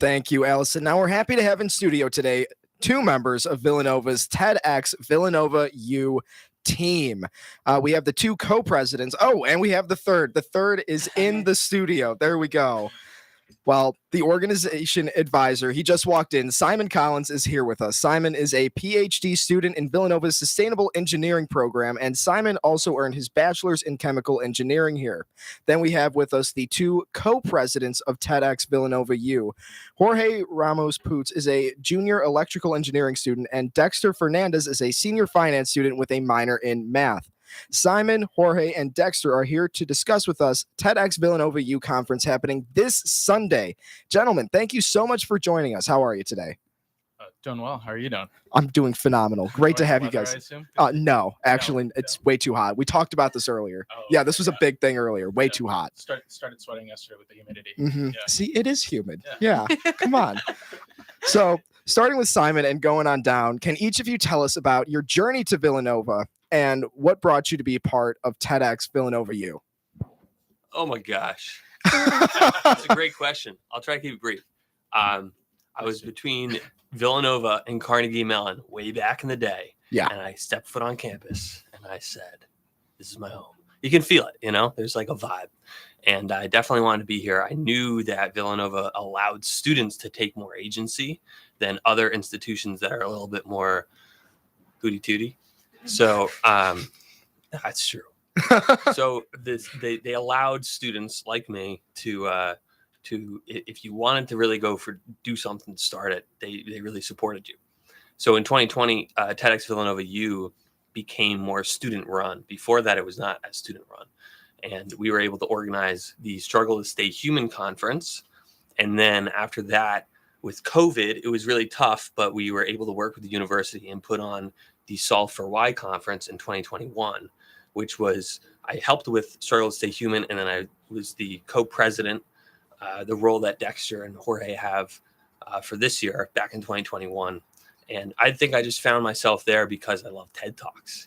D: Thank you, Allison. Now we're happy to have in studio today 2 members of Villanova's TEDx Villanova U team. We have the 2 co-presidents. Oh, and we have the third. The third is in the studio. There we go. Well, the organization advisor, he just walked in. Simon Collins is here with us. Simon is a PhD student in Villanova's Sustainable Engineering program, and Simon also earned his bachelor's in chemical engineering here. Then we have with us the 2 co-presidents of TEDx Villanova U. Jorge Ramos Poots is a junior electrical engineering student, and Dexter Fernandez is a senior finance student with a minor in math. Simon, Jorge, and Dexter are here to discuss with us TEDx Villanova U conference happening this Sunday. Gentlemen, thank you so much for joining us. How are you today?
C: Doing well. How are you doing?
D: I'm doing phenomenal. Great to have you guys. No, actually, it's way too hot. We talked about this earlier. Yeah, this was a big thing earlier. Way too hot.
C: Started sweating yesterday with the humidity.
D: Yeah. See, it is humid. Yeah, come on. So, starting with Simon and going on down, can each of you tell us about your journey to Villanova and what brought you to be part of TEDx Villanova U?
M: Oh my gosh. That's a great question. I'll try to keep it brief. I was between Villanova and Carnegie Mellon way back in the day.
D: Yeah.
M: And I stepped foot on campus and I said, this is my home. You can feel it, there's like a vibe. And I definitely wanted to be here. I knew that Villanova allowed students to take more agency than other institutions that are a little bit more hooty-tooty. So that's true. So they allowed students like me to if you wanted to really do something, start it. They really supported you. So in 2020, TEDx Villanova U became more student run. Before that, it was not as student run, and we were able to organize the Struggle to Stay Human conference. And then after that, with COVID, it was really tough, but we were able to work with the university and put on the Solve for Why conference in 2021, which was, I helped with Struggle to Stay Human, and then I was the co-president, the role that Dexter and Jorge have for this year back in 2021. And I think I just found myself there because I love TED Talks,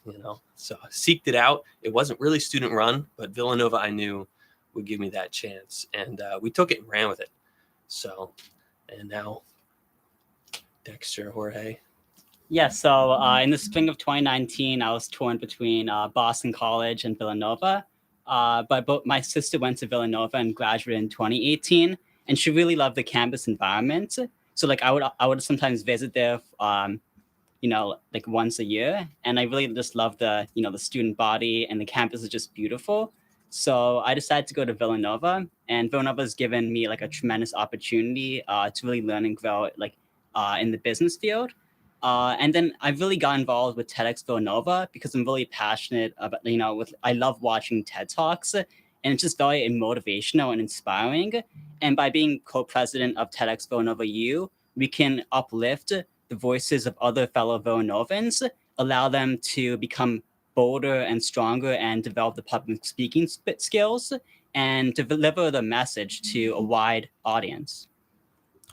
M: So I seeked it out. It wasn't really student run, but Villanova I knew would give me that chance. And we took it and ran with it. So, and now Dexter, Jorge.
N: Yeah, so in the spring of 2019, I was torn between Boston College and Villanova. But my sister went to Villanova and graduated in 2018, and she really loved the campus environment. So I would sometimes visit there, once a year, and I really just love the student body, and the campus is just beautiful. So I decided to go to Villanova, and Villanova has given me a tremendous opportunity to really learn and grow in the business field. And then I really got involved with TEDx Villanova because I'm really passionate about, I love watching TED Talks, and it's just very motivational and inspiring. And by being co-president of TEDx Villanova U, we can uplift the voices of other fellow Villanovans, allow them to become bolder and stronger and develop the public speaking skills and deliver the message to a wide audience.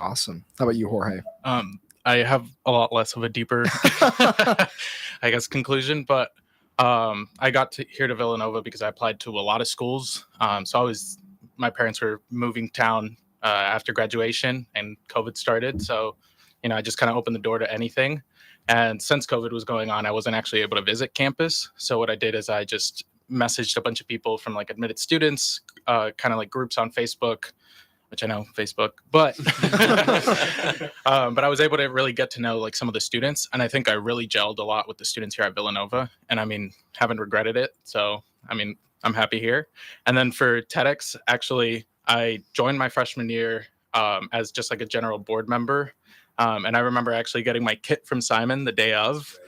D: Awesome. How about you, Jorge?
O: I have a lot less of a deeper, I guess, conclusion, but I got here to Villanova because I applied to a lot of schools. My parents were moving town after graduation and COVID started. So, I just kind of opened the door to anything. And since COVID was going on, I wasn't actually able to visit campus. So what I did is I just messaged a bunch of people from like admitted students, kind of like groups on Facebook, which I know Facebook, but but I was able to really get to know like some of the students. And I think I really gelled a lot with the students here at Villanova. And I mean, haven't regretted it. So, I mean, I'm happy here. And then for TEDx, actually, I joined my freshman year as just like a general board member. And I remember actually getting my kit from Simon the day of.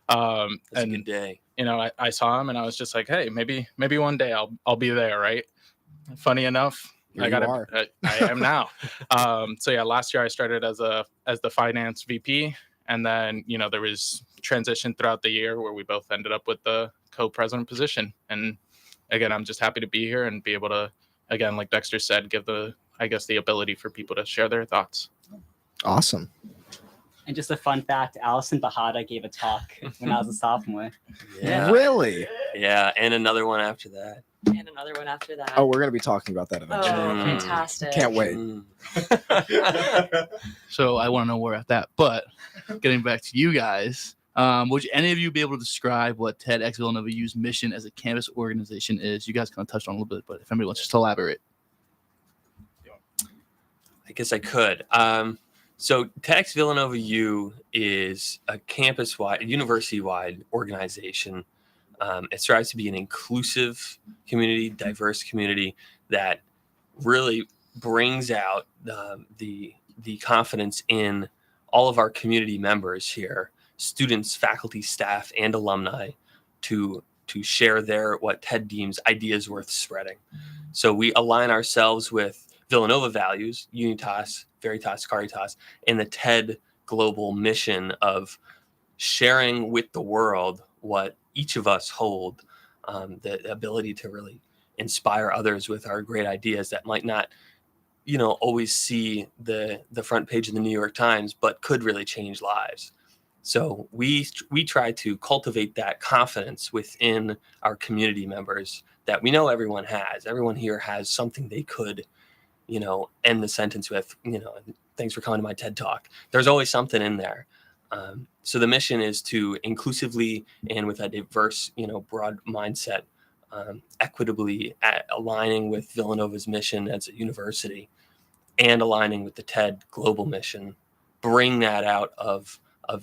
M: That's a good day.
O: I saw him and I was just like, hey, maybe one day I'll be there, right? Funny enough, I am now. So yeah, last year I started as the finance VP, and then there was transition throughout the year where we both ended up with the co-president position. And again, I'm just happy to be here and be able to, again, like Dexter said, give the ability for people to share their thoughts.
D: Awesome.
N: And just a fun fact, Allison Bahada gave a talk when I was a sophomore.
M: Yeah.
D: Really?
M: Yeah, and another one after that.
E: And another one after that.
D: Oh, we're going to be talking about that eventually.
E: Oh, fantastic.
D: Can't wait.
C: So I want to know where at that. But getting back to you guys, would any of you be able to describe what TEDx Villanova U's mission as a campus organization is? You guys kind of touched on it a little bit, but if anybody wants to elaborate.
M: I guess I could. So TEDx Villanova U is a campus-wide, university-wide organization. It strives to be an inclusive community, diverse community that really brings out the confidence in all of our community members here, students, faculty, staff, and alumni, to share what TED deems ideas worth spreading. So we align ourselves with Villanova values, Unitas, Veritas, Caritas, and the TED global mission of sharing with the world what each of us hold, the ability to really inspire others with our great ideas that might not, always see the front page of the New York Times, but could really change lives. So we try to cultivate that confidence within our community members that we know everyone has. Everyone here has something they could end the sentence with, thanks for coming to my TED Talk. There's always something in there. So the mission is to inclusively and with a diverse, broad mindset, equitably aligning with Villanova's mission as a university and aligning with the TED global mission, bring that out of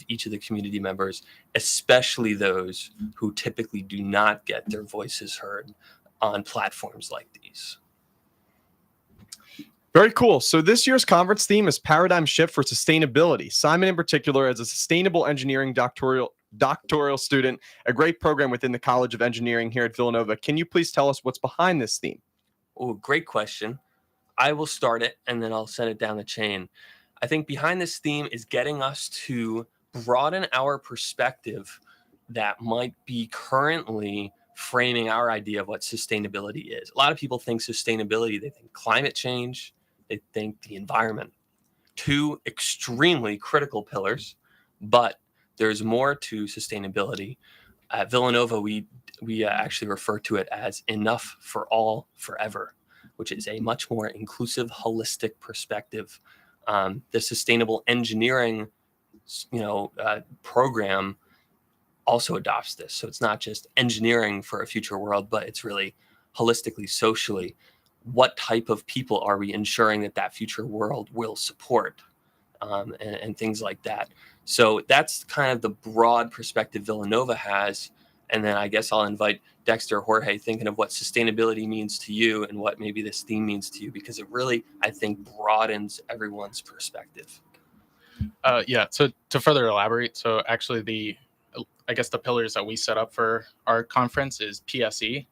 M: each of the community members, especially those who typically do not get their voices heard on platforms like these.
B: Very cool. So this year's conference theme is Paradigm Shift for Sustainability. Simon, in particular, as a sustainable engineering doctoral student, a great program within the College of Engineering here at Villanova. Can you please tell us what's behind this theme?
M: Oh, great question. I will start it and then I'll send it down the chain. I think behind this theme is getting us to broaden our perspective that might be currently framing our idea of what sustainability is. A lot of people think sustainability, they think climate change, they think the environment. Two extremely critical pillars, but there's more to sustainability. At Villanova, we actually refer to it as enough for all forever, which is a much more inclusive, holistic perspective. The sustainable engineering, program also adopts this. So it's not just engineering for a future world, but it's really holistically, socially. What type of people are we ensuring that future world will support, and things like that. So that's kind of the broad perspective Villanova has. And then I guess I'll invite Dexter, Jorge, thinking of what sustainability means to you and what maybe this theme means to you, because it really, I think, broadens everyone's perspective.
O: So to further elaborate, so actually the pillars that we set up for our conference is PSE.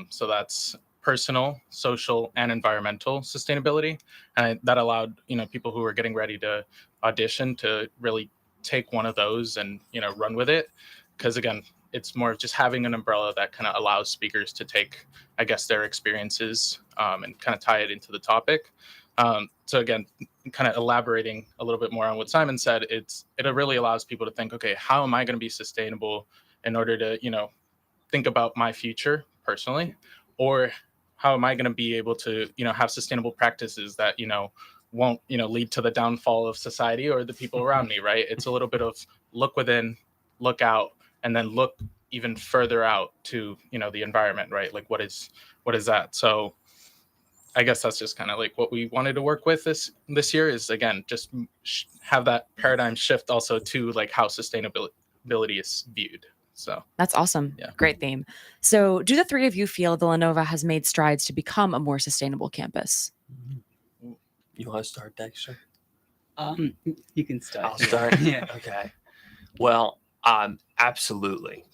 O: So that's personal, social, and environmental sustainability. And that allowed, people who were getting ready to audition to really take one of those and, run with it. Because again, it's more of just having an umbrella that kind of allows speakers to take, I guess, their experiences and kind of tie it into the topic. So again, kind of elaborating a little bit more on what Simon said, it really allows people to think, okay, how am I going to be sustainable in order to, think about my future personally, or how am I going to be able to, have sustainable practices that, won't, lead to the downfall of society or the people around me, right? It's a little bit of look within, look out, and then look even further out to, the environment, right? Like what is that? So I guess that's just kind of like what we wanted to work with this year is, again, just have that paradigm shift also to like how sustainability is viewed. So
E: that's awesome.
O: Yeah.
E: Great theme. So do the three of you feel Villanova has made strides to become a more sustainable campus?
M: You want to start, Dexter?
N: You can start.
M: I'll start.
N: Yeah.
M: Okay. Well, absolutely.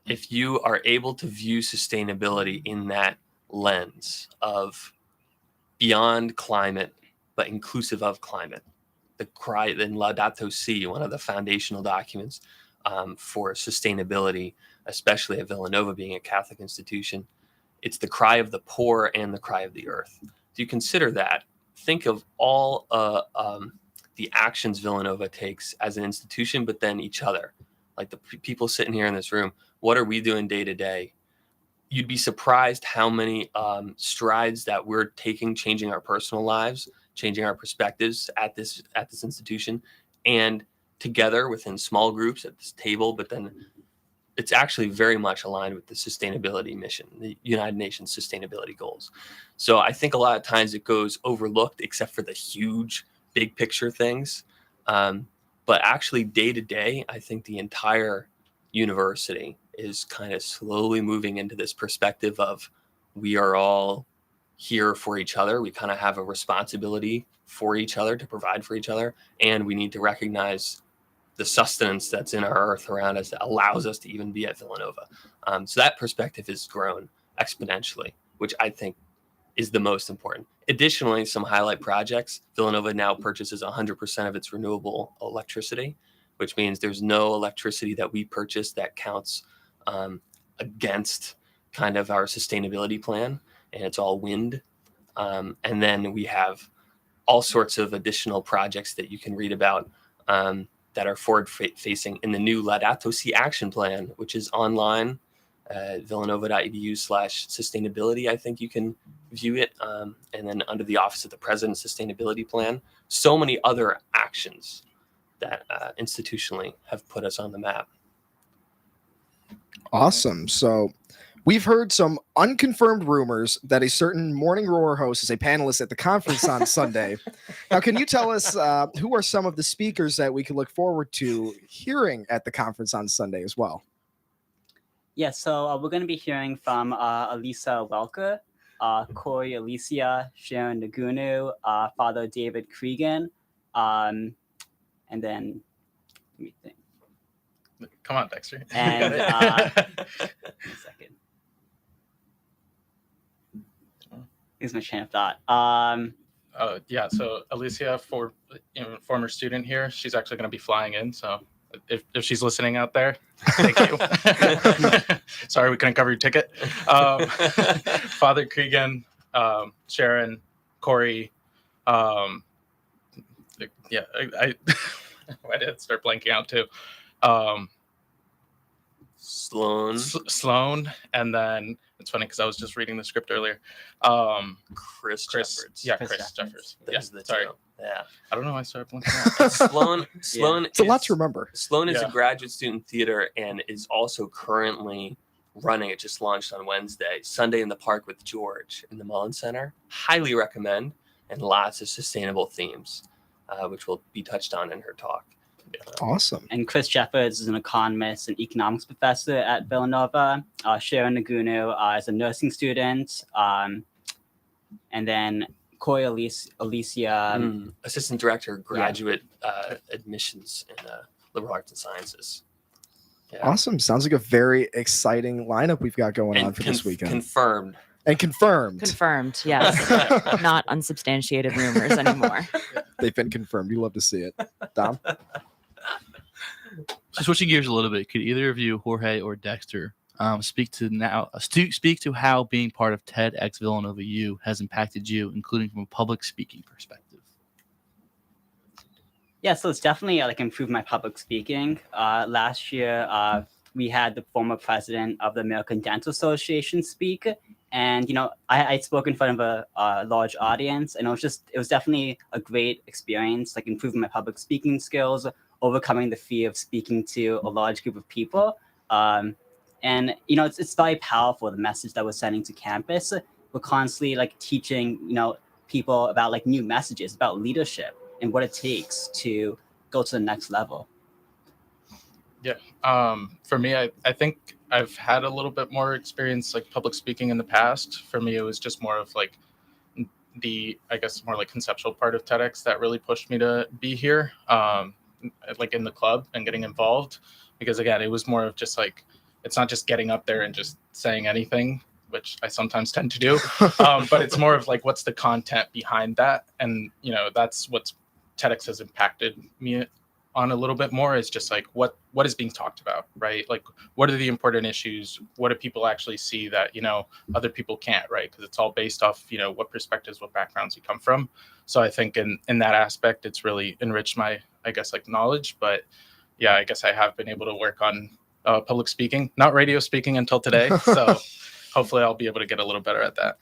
M: If you are able to view sustainability in that lens of beyond climate, but inclusive of climate, the cry in Laudato Si, one of the foundational documents for sustainability, especially at Villanova being a Catholic institution, it's the cry of the poor and the cry of the earth. Do you consider that? Think of all the actions Villanova takes as an institution, but then each other. Like the people sitting here in this room, what are we doing day to day? You'd be surprised how many strides that we're taking, changing our personal lives, changing our perspectives at this institution, and together within small groups at this table. But then it's actually very much aligned with the sustainability mission, the United Nations sustainability goals. So I think a lot of times it goes overlooked, except for the huge, big picture things. But actually, day to day, I think the entire university is kind of slowly moving into this perspective of we are all here for each other. We kind of have a responsibility for each other to provide for each other. And we need to recognize the sustenance that's in our earth around us that allows us to even be at Villanova. So that perspective has grown exponentially, which I think is the most important. Additionally, some highlight projects. Villanova now purchases 100% of its renewable electricity, which means there's no electricity that we purchase that counts against kind of our sustainability plan, and it's all wind. And then we have all sorts of additional projects that you can read about that are forward-facing in the new Laudato Si action plan, which is online, villanova.edu/sustainability. I think you can view it. And then under the Office of the President Sustainability Plan, so many other actions that institutionally have put us on the map.
D: Awesome. So we've heard some unconfirmed rumors that a certain Morning Roar host is a panelist at the conference on Sunday. Now, can you tell us who are some of the speakers that we can look forward to hearing at the conference on Sunday as well?
N: Yeah, so we're going to be hearing from Elisa Welker, Corey Alicia, Sharon Nagunu, Father David Cregan, and then, let me think.
O: Come on, Dexter.
N: And a second. Here's my train of thought.
O: Yeah, so Alicia, former student here, she's actually going to be flying in. So if she's listening out there, thank you. Sorry, we couldn't cover your ticket. Father Cregan, Sharon, Corey. Yeah, I did start blanking out too. Sloan, and then it's funny because I was just reading the script earlier.
M: Chris Jeffords.
O: Yeah, Chris Jeffords. Yeah, sorry.
M: Yeah.
O: I don't know why I started blanking out.
M: Sloan.
D: It's a lot to remember.
M: Sloan is a graduate student theater and is also currently running. It just launched on Wednesday, Sunday in the Park with George in the Mullen Center. Highly recommend, and lots of sustainable themes, which will be touched on in her talk.
D: Awesome.
N: And Chris Jeffords is an economist and economics professor at Villanova. Sharon Nagunu is a nursing student. And then Corey Alicia.
M: Assistant Director, Graduate Admissions in Liberal Arts and Sciences. Yeah.
D: Awesome. Sounds like a very exciting lineup we've got going on for this weekend.
M: Confirmed
D: And confirmed.
E: Confirmed, yes. Not unsubstantiated rumors anymore.
D: They've been confirmed. You love to see it. Dom?
C: So switching gears a little bit, could either of you, Jorge or Dexter, speak to how being part of TEDx Villanova U has impacted you, including from a public speaking perspective?
N: Yeah, so it's definitely like improved my public speaking. Last year, we had the former president of the American Dental Association speak, and I spoke in front of a large audience, and it was definitely a great experience, like improving my public speaking skills, overcoming the fear of speaking to a large group of people. And it's very powerful, the message that we're sending to campus. We're constantly like teaching people about like new messages about leadership and what it takes to go to the next level.
O: Yeah. For me, I think I've had a little bit more experience like public speaking in the past. For me, it was just more of like more like conceptual part of TEDx that really pushed me to be here, like in the club and getting involved. Because again, it was more of just like, it's not just getting up there and just saying anything, which I sometimes tend to do, but it's more of like, what's the content behind that? And, that's what TEDx has impacted me on a little bit more, is just like, what is being talked about, right? Like, what are the important issues? What do people actually see that, other people can't, right? Because it's all based off, what perspectives, what backgrounds you come from. So I think in that aspect, it's really enriched my, like knowledge. But yeah, I guess I have been able to work on public speaking, not radio speaking until today. So hopefully I'll be able to get a little better at that.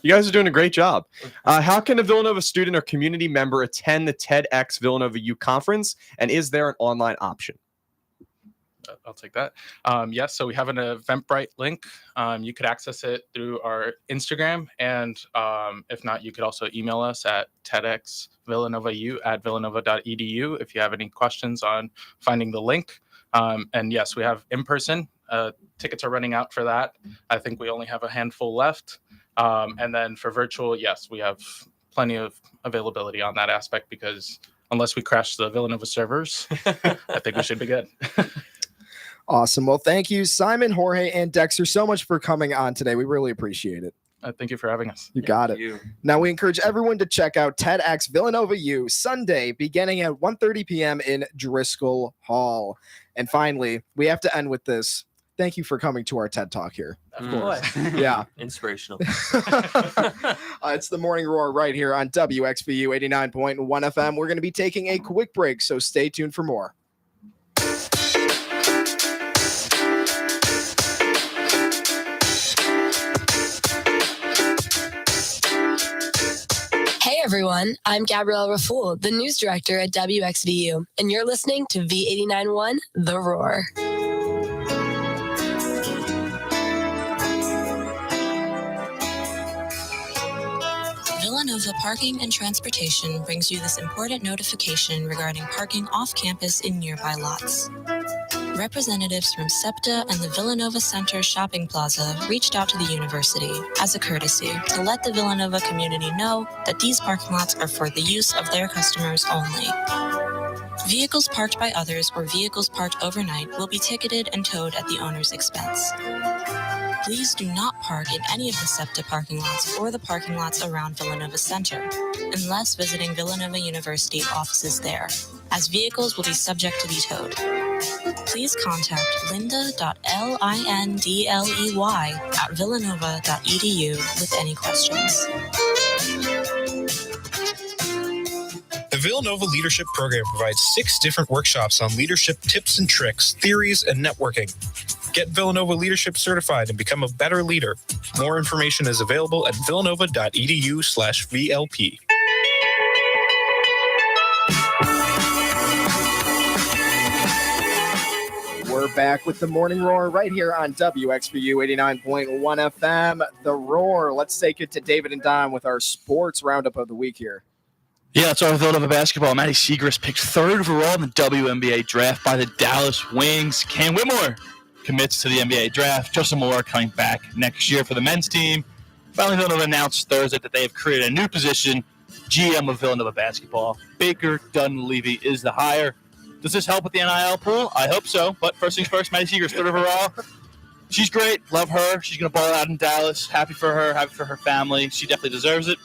B: You guys are doing a great job. How can a Villanova student or community member attend the TEDx Villanova U conference? And is there an online option?
O: I'll take that. Yes, so we have an Eventbrite link. You could access it through our Instagram. And if not, you could also email us at tedxvillanova@villanova.edu if you have any questions on finding the link. And yes, we have in-person. Tickets are running out for that. I think we only have a handful left. And then for virtual, yes, we have plenty of availability on that aspect, because unless we crash the Villanova servers, I think we should be good.
D: Awesome. Well, thank you, Simon, Jorge, and Dexter, so much for coming on today. We really appreciate it.
O: Thank you for having us.
D: You got it. Now, we encourage everyone to check out TEDx Villanova U Sunday, beginning at 1:30 p.m. in Driscoll Hall. And finally, we have to end with this. Thank you for coming to our TED Talk here.
M: Of course.
D: Yeah.
M: Inspirational.
D: It's the Morning Roar right here on WXVU 89.1 FM. We're going to be taking a quick break, so stay tuned for more.
P: Hey everyone, I'm Gabrielle Raful, the news director at WXVU, and you're listening to V89.1 The Roar.
G: Villanova Parking and Transportation brings you this important notification regarding parking off campus in nearby lots. Representatives from SEPTA and the Villanova Center Shopping Plaza reached out to the university as a courtesy to let the Villanova community know that these parking lots are for the use of their customers only. Vehicles parked by others or vehicles parked overnight will be ticketed and towed at the owner's expense. Please do not park in any of the SEPTA parking lots or the parking lots around Villanova Center, unless visiting Villanova University offices there, as vehicles will be subject to be towed. Please contact linda.lindley@villanova.edu with any questions.
Q: The Villanova Leadership Program provides 6 different workshops on leadership tips and tricks, theories, and networking. Get Villanova Leadership certified and become a better leader. More information is available at villanova.edu/VLP.
D: We're back with the Morning Roar right here on WXVU 89.1 FM. The Roar. Let's take it to David and Don with our sports roundup of the week here.
C: Yeah, it's our Villanova basketball. Maddie Siegrist picked 3rd overall in the WNBA draft by the Dallas Wings. Cam Whitmore commits to the NBA draft. Justin Moore coming back next year for the men's team. Finally, Villanova announced Thursday that they have created a new position, GM of Villanova basketball. Baker Dunleavy is the hire. Does this help with the NIL pool? I hope so. But first things first, Maddie Siegrist, 3rd overall. She's great. Love her. She's going to ball out in Dallas. Happy for her. Happy for her family. She definitely deserves it.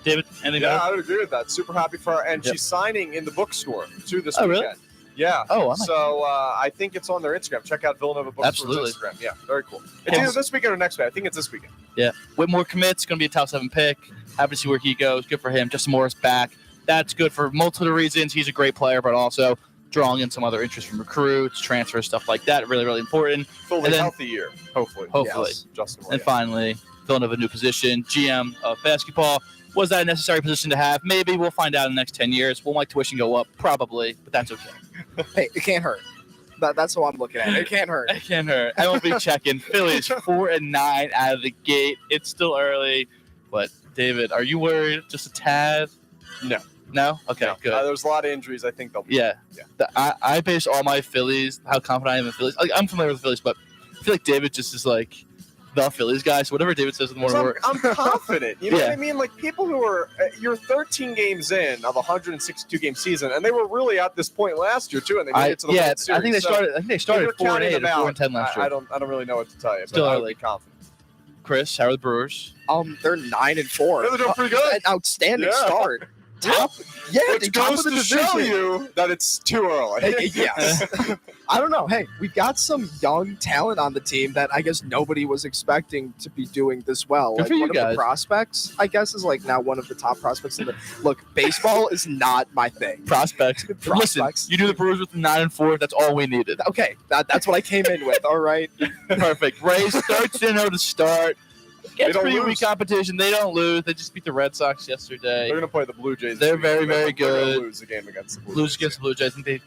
C: David, anything
B: Yeah,
C: else?
B: I would agree with that. Super happy for her. And
C: Yep.
B: she's signing in the bookstore, too, this
C: Oh,
B: weekend.
C: really?
B: Yeah.
C: Oh, I like
B: so I think it's on their Instagram. Check out Villanova Bookstore's
C: Absolutely.
B: Instagram. Yeah, very cool. It's either this weekend or next week. I think it's this weekend.
C: Yeah. Whitmore commits. Going to be a top 7 pick. Happy to see where he goes. Good for him. Justin Morris back. That's good for multiple reasons. He's a great player, but also drawing in some other interest from recruits, transfers, stuff like that. Really, really important.
B: Fully healthy year, hopefully.
C: Hopefully.
B: Yes, Justin
C: And
B: Morris.
C: finally, Villanova new position, GM of basketball. Was that a necessary position to have? Maybe. We'll find out in the next 10 years. Will Mike tuition go up? Probably, but that's okay.
D: Hey, it can't hurt. That's what I'm looking at. It can't hurt.
C: It can't hurt. I won't be checking. Phillies 4-9 out of the gate. It's still early, but David, are you worried? Just a tad?
B: No.
C: No? Okay, good.
B: There's a lot of injuries. I think they'll be.
C: Yeah. I base all my Phillies, how confident I am in Phillies. Like, I'm familiar with the Phillies, but I feel like David just is like the Phillies guy. So whatever David says in the morning,
B: I'm confident. You know
C: Yeah.
B: what I mean? Like people who are, you're 13 games in of a 162 game season, and they were really at this point last year too, and they made it to the World Series.
C: I think they started
B: if you're counting
C: 4-8 or
B: them out,
C: 4-10 last year.
B: I don't really know what to tell you.
C: Still
B: but I would
C: early.
B: be confident.
C: Chris, how are the Brewers?
D: They're 9-4.
B: Yeah, they're doing pretty good.
D: An outstanding
B: Yeah.
D: start. Top, yeah,
B: Which
D: top
B: goes
D: of the
B: to
D: division.
B: show you that it's too early.
D: Yes. I don't know. Hey, we've got some young talent on the team that I guess nobody was expecting to be doing this well.
C: Good
D: Like
C: for you
D: one of
C: guys.
D: the prospects, I guess, is like now one of the top prospects in the look. Baseball is not my thing.
C: Prospects. Listen, you knew the Brewers with 9-4. That's all we needed.
D: Okay, that's what I came in with. All right.
C: Perfect. Rays 13-0 to start.
B: They
C: It's
B: don't
C: pretty
B: lose.
C: weak competition. They don't lose. They just beat the Red Sox yesterday.
B: They're going to play the Blue Jays.
C: They're
B: this
C: very,
B: week.
C: very
B: They're gonna
C: good.
B: Lose the game against the Blue
C: Lose
B: Jays.
C: against the Blue Jays.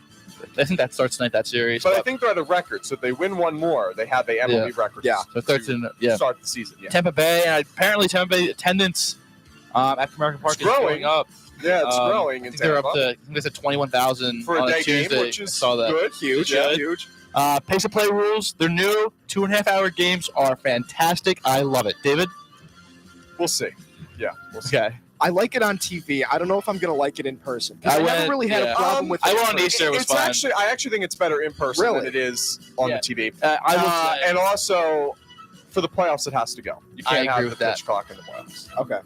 C: I think that starts tonight, that series.
B: But I think they're at a record, so if they win one more, they have a MLB record.
C: Yeah. So 13. Yeah.
B: Start the season. Yeah.
C: Tampa Bay, and apparently Tampa Bay attendance at American Park
B: It's
C: is going
B: growing.
C: up.
B: Yeah, it's growing
C: I
B: in
C: think they're up
B: Tampa.
C: to. I think they said 21,000
B: For a
C: on
B: day
C: a Tuesday.
B: game, which is
C: I saw that.
B: good. Huge.
C: Good.
B: Yeah, huge.
C: Pace of play rules. They're new. 2.5-hour games are fantastic. I love it. David?
B: We'll see. Yeah, we'll see.
C: Okay.
D: I like it on TV. I don't know if I'm gonna like it in person. 'Cause
C: I
D: I never
C: went-
D: really had
C: yeah.
D: a problem with it.
C: I
D: in
C: went on
D: person.
C: Easter. It was
B: It's
C: fine.
B: actually, I actually think it's better in person
D: Really?
B: than it is on
C: Yeah.
B: the TV.
C: I will say-
B: And also, for the playoffs, it has to go. You
C: I
B: can't
C: agree
B: have
C: with
B: the
C: that.
B: pitch clock in the playoffs.
D: Okay.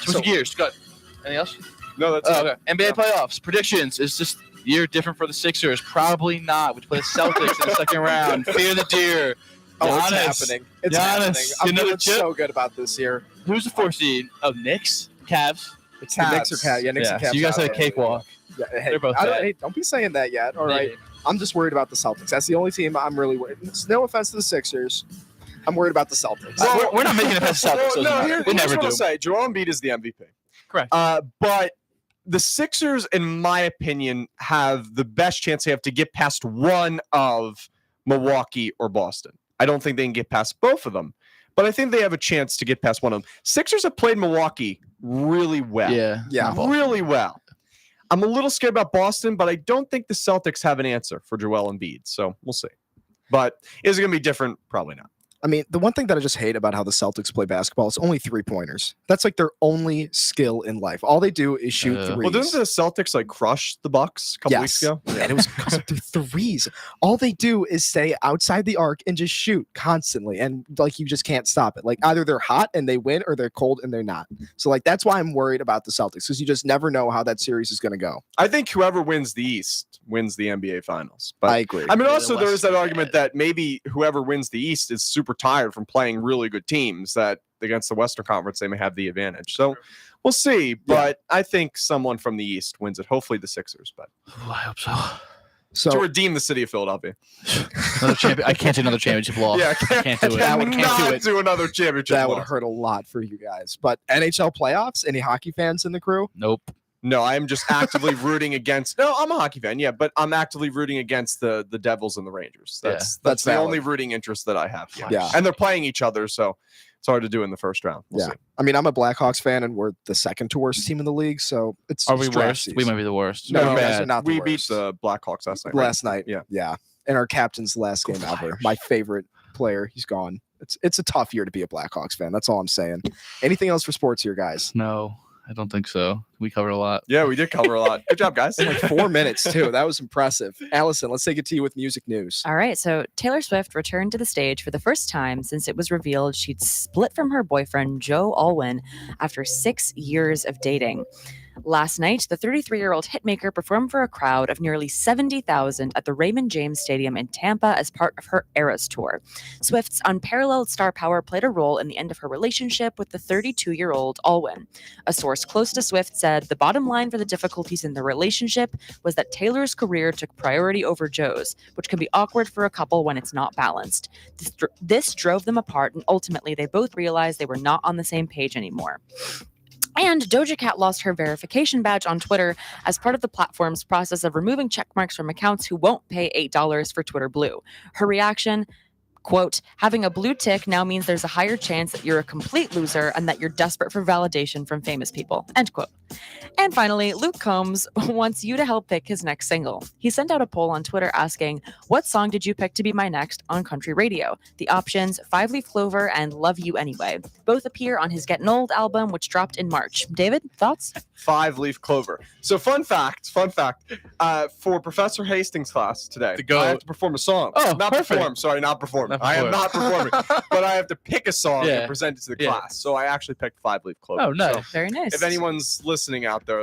C: Switch gears. Good. Anything else?
B: No, that's
C: Oh,
B: it.
C: okay. NBA playoffs predictions. Is this year different for the Sixers? Probably not. We play the Celtics in the second round. Fear the deer.
D: Oh,
C: Giannis.
D: it's happening. It's
C: Giannis.
D: happening. I'm
C: Another
D: feeling
C: chip.
D: so good about this year.
C: Who's the 4 seed? Oh, Knicks? Cavs?
D: It's the Knicks or Cavs. Yeah, Knicks and Cavs.
C: So you guys had a
D: out.
C: cakewalk.
D: Yeah, hey,
C: They're both
D: I
C: bad.
D: don't be saying that yet. All right.
C: Maybe.
D: I'm just worried about the Celtics. That's the only team I'm really worried. No offense to the Sixers. I'm worried about the Celtics.
C: We're not making it past the Celtics.
B: Well,
C: so it
B: no,
C: doesn't matter.
B: here,
C: We
B: here's
C: never
B: what
C: do.
B: I'll say. Joel Embiid is the MVP.
C: Correct.
B: But the Sixers, in my opinion, have the best chance they have to get past one of Milwaukee or Boston. I don't think they can get past both of them, but I think they have a chance to get past one of them. Sixers have played Milwaukee really well.
D: Yeah.
B: Really well. I'm a little scared about Boston, but I don't think the Celtics have an answer for Joel Embiid, so we'll see. But is it going to be different? Probably not.
D: I mean, the one thing that I just hate about how the Celtics play basketball is only 3-pointers. That's like their only skill in life. All they do is shoot threes.
B: Well, didn't the Celtics like crush the Bucks a couple weeks ago?
D: And it was because of their threes. All they do is stay outside the arc and just shoot constantly. And like you just can't stop it. Like either they're hot and they win or they're cold and they're not. So like that's why I'm worried about the Celtics, because you just never know how that series is going to go.
B: I think whoever wins the East wins the NBA Finals. But
D: I agree.
B: I mean,
C: Yeah,
B: also
C: the
B: there
C: West
B: is that
C: is
B: argument that maybe whoever wins the East is super tired from playing really good teams, that against the Western Conference they may have the advantage. So we'll see. But I think someone from the East wins it. Hopefully the Sixers. But
C: I hope so.
D: So
B: to redeem the city of Philadelphia.
C: Another champion. I can't do another championship loss.
B: Yeah,
C: I can't do it.
B: I
C: I can't
B: cannot
C: do it.
B: do another championship.
D: that would
B: loss.
D: hurt a lot for you guys. But NHL playoffs, any hockey fans in the crew?
C: Nope.
B: No, I'm just actively rooting against. No, I'm a hockey fan, yeah, but I'm actively rooting against the Devils and the Rangers. That's
D: That's
B: the
D: valid.
B: only rooting interest that I have.
D: Yeah.
B: And they're playing each other, so it's hard to do in the first round. We'll
D: Yeah.
B: see.
D: I mean, I'm a Blackhawks fan, and we're the second to worst team in the league, so it's
C: Are we
D: it's draft
C: worst?
D: season.
C: We might be the worst.
D: No,
C: We're
D: you guys
C: bad.
D: are not the
B: We beat
D: worst.
B: the Blackhawks last night. right?
D: last night.
B: Yeah.
D: Yeah. And our captain's last game ever. My favorite player. He's gone. It's a tough year to be a Blackhawks fan. That's all I'm saying. Anything else for sports here, guys?
C: No. I don't think so. We covered a lot.
B: Yeah, we did cover a lot. Good job, guys.
D: In like 4 minutes, too. That was impressive. Allison, let's take it to you with music news.
E: All right, so Taylor Swift returned to the stage for the first time since it was revealed she'd split from her boyfriend, Joe Alwyn, after 6 years of dating. Last night, the 33-year-old hitmaker performed for a crowd of nearly 70,000 at the Raymond James Stadium in Tampa as part of her Eras tour. Swift's unparalleled star power played a role in the end of her relationship with the 32-year-old Alwyn. A source close to Swift said the bottom line for the difficulties in the relationship was that Taylor's career took priority over Joe's, which can be awkward for a couple when it's not balanced. This drove them apart, and ultimately they both realized they were not on the same page anymore. And Doja Cat lost her verification badge on Twitter as part of the platform's process of removing checkmarks from accounts who won't pay $8 for Twitter Blue. Her reaction, quote, having a blue tick now means there's a higher chance that you're a complete loser and that you're desperate for validation from famous people, end quote. And finally, Luke Combs wants you to help pick his next single. He sent out a poll on Twitter asking, what song did you pick to be my next on country radio? The options, 5-Leaf Clover and Love You Anyway. Both appear on his Gettin' Old album, which dropped in March. David, thoughts?
B: 5-Leaf Clover. So fun fact, for Professor Hastings' class today, I have to perform a song.
C: Oh,
B: not
C: perfect.
B: perform, sorry, not perform.
C: Not
B: I am
C: perform.
B: not performing, but I have to pick a song
C: Yeah.
B: and present it to the
C: Yeah.
B: class. So I actually picked 5-Leaf Clover.
C: Oh, nice.
B: So
E: Very nice.
B: if anyone's listening out there,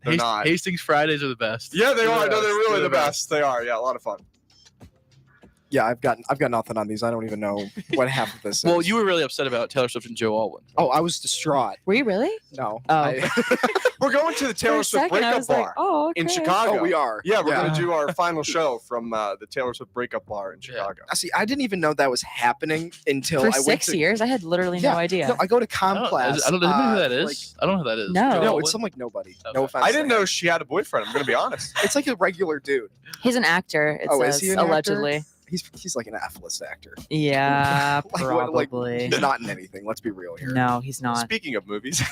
B: they're not.
C: Hastings Fridays are the best.
B: Yeah, they are. No, they're really
C: They're
B: the best. They are. Yeah, a lot of fun.
D: Yeah, I've got nothing on these. I don't even know what half of this
C: Well,
D: is.
C: you were really upset about Taylor Swift and Joe Alwyn.
D: Oh, I was distraught.
E: Were you really?
D: No.
E: Oh.
B: We're going to the Taylor Swift
E: second, I
B: breakup
E: was like,
B: bar
E: oh,
B: in
E: okay.
B: Chicago.
D: Oh, we are.
B: Yeah, we're
D: Yeah.
B: going to do our final show from the Taylor Swift breakup bar in Chicago.
D: See, I didn't even know that was happening until
E: For
D: I went
E: 6
D: to,
E: years? I had literally
D: Yeah,
E: no idea.
D: No, I go to
C: I
D: Complex.
C: don't know who that is. I don't know who that is.
E: No.
C: Joe
D: No,
C: Alwyn?
D: it's some like nobody.
C: Okay.
D: No offense.
B: I didn't know she had a boyfriend. I'm going to be honest.
D: It's like a regular dude.
E: He's an actor, it
D: Oh, is
E: says,
D: he an actor?
E: allegedly.
D: He's like an F-list actor.
E: Yeah,
D: Like,
E: probably.
D: he's not in anything. Let's be real here.
E: No, he's not.
B: Speaking of movies,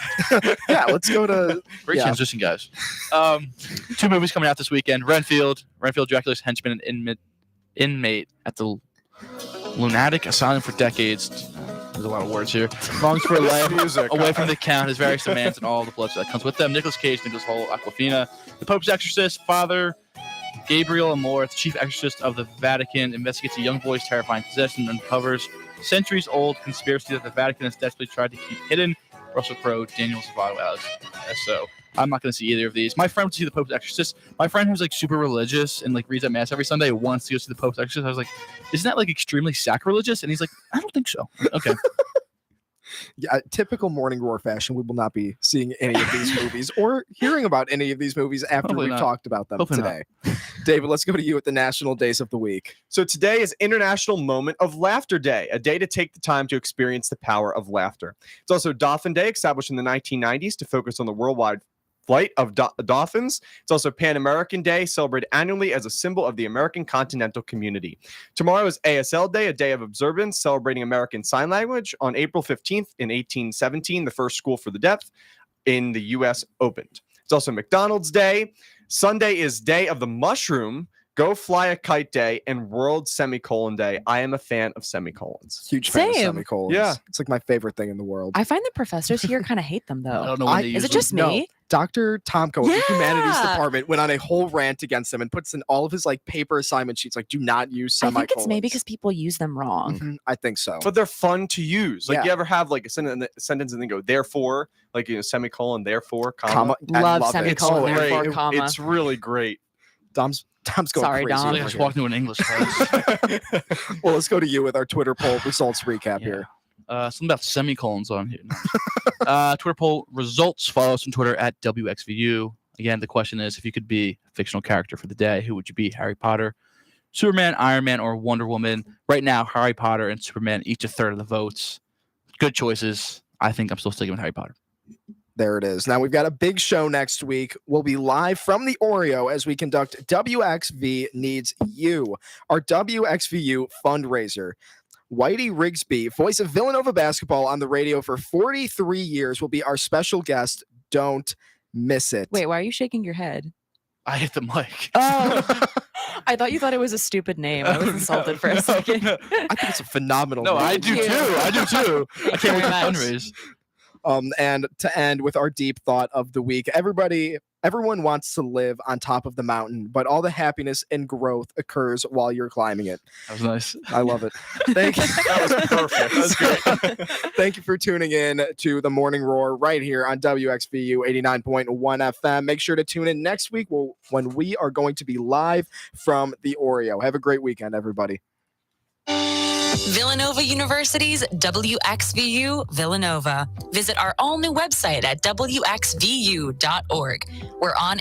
D: Yeah, let's go to.
C: Great
D: yeah.
C: transition, guys. 2 movies coming out this weekend. Renfield, Dracula's henchman and inmate at the lunatic asylum for decades. There's a lot of words here. Longs for a life
B: music.
C: away from the count, his various demands, and all the bloodshed that comes with them. Nicolas Cage, Nicholas Hoult, Aquafina, the Pope's exorcist, Father Gabriel Amor, the chief exorcist of the Vatican, investigates a young boy's terrifying possession and uncovers centuries-old conspiracy that the Vatican has desperately tried to keep hidden. Russell Crowe, Daniel Zapata, Alex. So I'm not going to see either of these. My friend went to see the Pope's Exorcist. My friend who's like super religious and like reads at mass every Sunday wants to go see the Pope's Exorcist. I was like, isn't that like extremely sacrilegious? And he's like, I don't think so. Okay.
D: Yeah, typical Morning Roar fashion. We will not be seeing any of these movies or hearing about any of these movies after
C: Hopefully
D: we've
C: not.
D: talked about them
C: Hopefully
D: today. David, let's go to you at the national days of the week.
B: So today is International Moment of Laughter Day, a day to take the time to experience the power of laughter. It's also Dolphin Day, established in the 1990s to focus on the worldwide flight of dolphins. It's also Pan American Day, celebrated annually as a symbol of the American continental community. Tomorrow is ASL Day, a day of observance celebrating American Sign Language. On April 15th in 1817, the first school for the deaf in the U.S. opened. It's also McDonald's Day. Sunday is Day of the Mushroom, Go Fly a Kite Day, and World Semicolon Day. I am a fan of semicolons.
D: Huge fan of
E: Same.
D: semicolons.
B: Yeah.
D: It's like my favorite thing in the world.
E: I find the professors here kind of hate them, though.
C: I don't know when they
E: Is
C: use
E: it just
C: them.
E: me?
D: Dr. Tomko of the Humanities
E: Yeah.
D: Department went on a whole rant against them and puts in all of his like paper assignment sheets like do not use
E: I
D: semicolons.
E: think it's maybe because people use them wrong.
D: Mhm, I think so.
B: But they're fun to use. Like
D: Yeah.
B: you ever have like a sentence and then go therefore, like semicolon, therefore, comma.
D: I
E: Love
D: love it.
E: semicolon,
B: It's
E: therefore,
B: great.
E: comma.
B: It's really great.
D: Dom's going
E: Sorry,
D: crazy.
E: Dom.
C: I just walked into an English class.
D: Well, let's go to you with our Twitter poll results recap here.
C: Something about semicolons on here. Twitter poll results. Follow us on Twitter at WXVU. Again, the question is, if you could be a fictional character for the day, who would you be? Harry Potter, Superman, Iron Man, or Wonder Woman? Right now, Harry Potter and Superman each a third of the votes. Good choices. I think I'm still sticking with Harry Potter.
D: There it is. Now we've got a big show next week. We'll be live from the Oreo as we conduct WXV Needs You, our WXVU fundraiser. Whitey Rigsby, voice of Villanova basketball on the radio for 43 years, will be our special guest. Don't miss it.
E: Wait, why are you shaking your head?
C: I hit the mic.
E: Oh, I thought you thought it was a stupid name. I was insulted for a second.
D: I think it's a phenomenal
C: No,
D: name.
C: I do
E: you.
C: too. I do too. I can't wait to
E: Very much.
C: fundraise.
D: And to end with our deep thought of the week, everyone wants to live on top of the mountain, but all the happiness and growth occurs while you're climbing it.
C: That was nice.
D: I love it. Thank you.
B: That was perfect. That was great.
D: Thank you for tuning in to the Morning Roar right here on WXVU 89.1 FM. Make sure to tune in next week when we are going to be live from the Oreo. Have a great weekend, everybody.
A: Villanova University's WXVU Villanova. Visit our all-new website at wxvu.org. We're on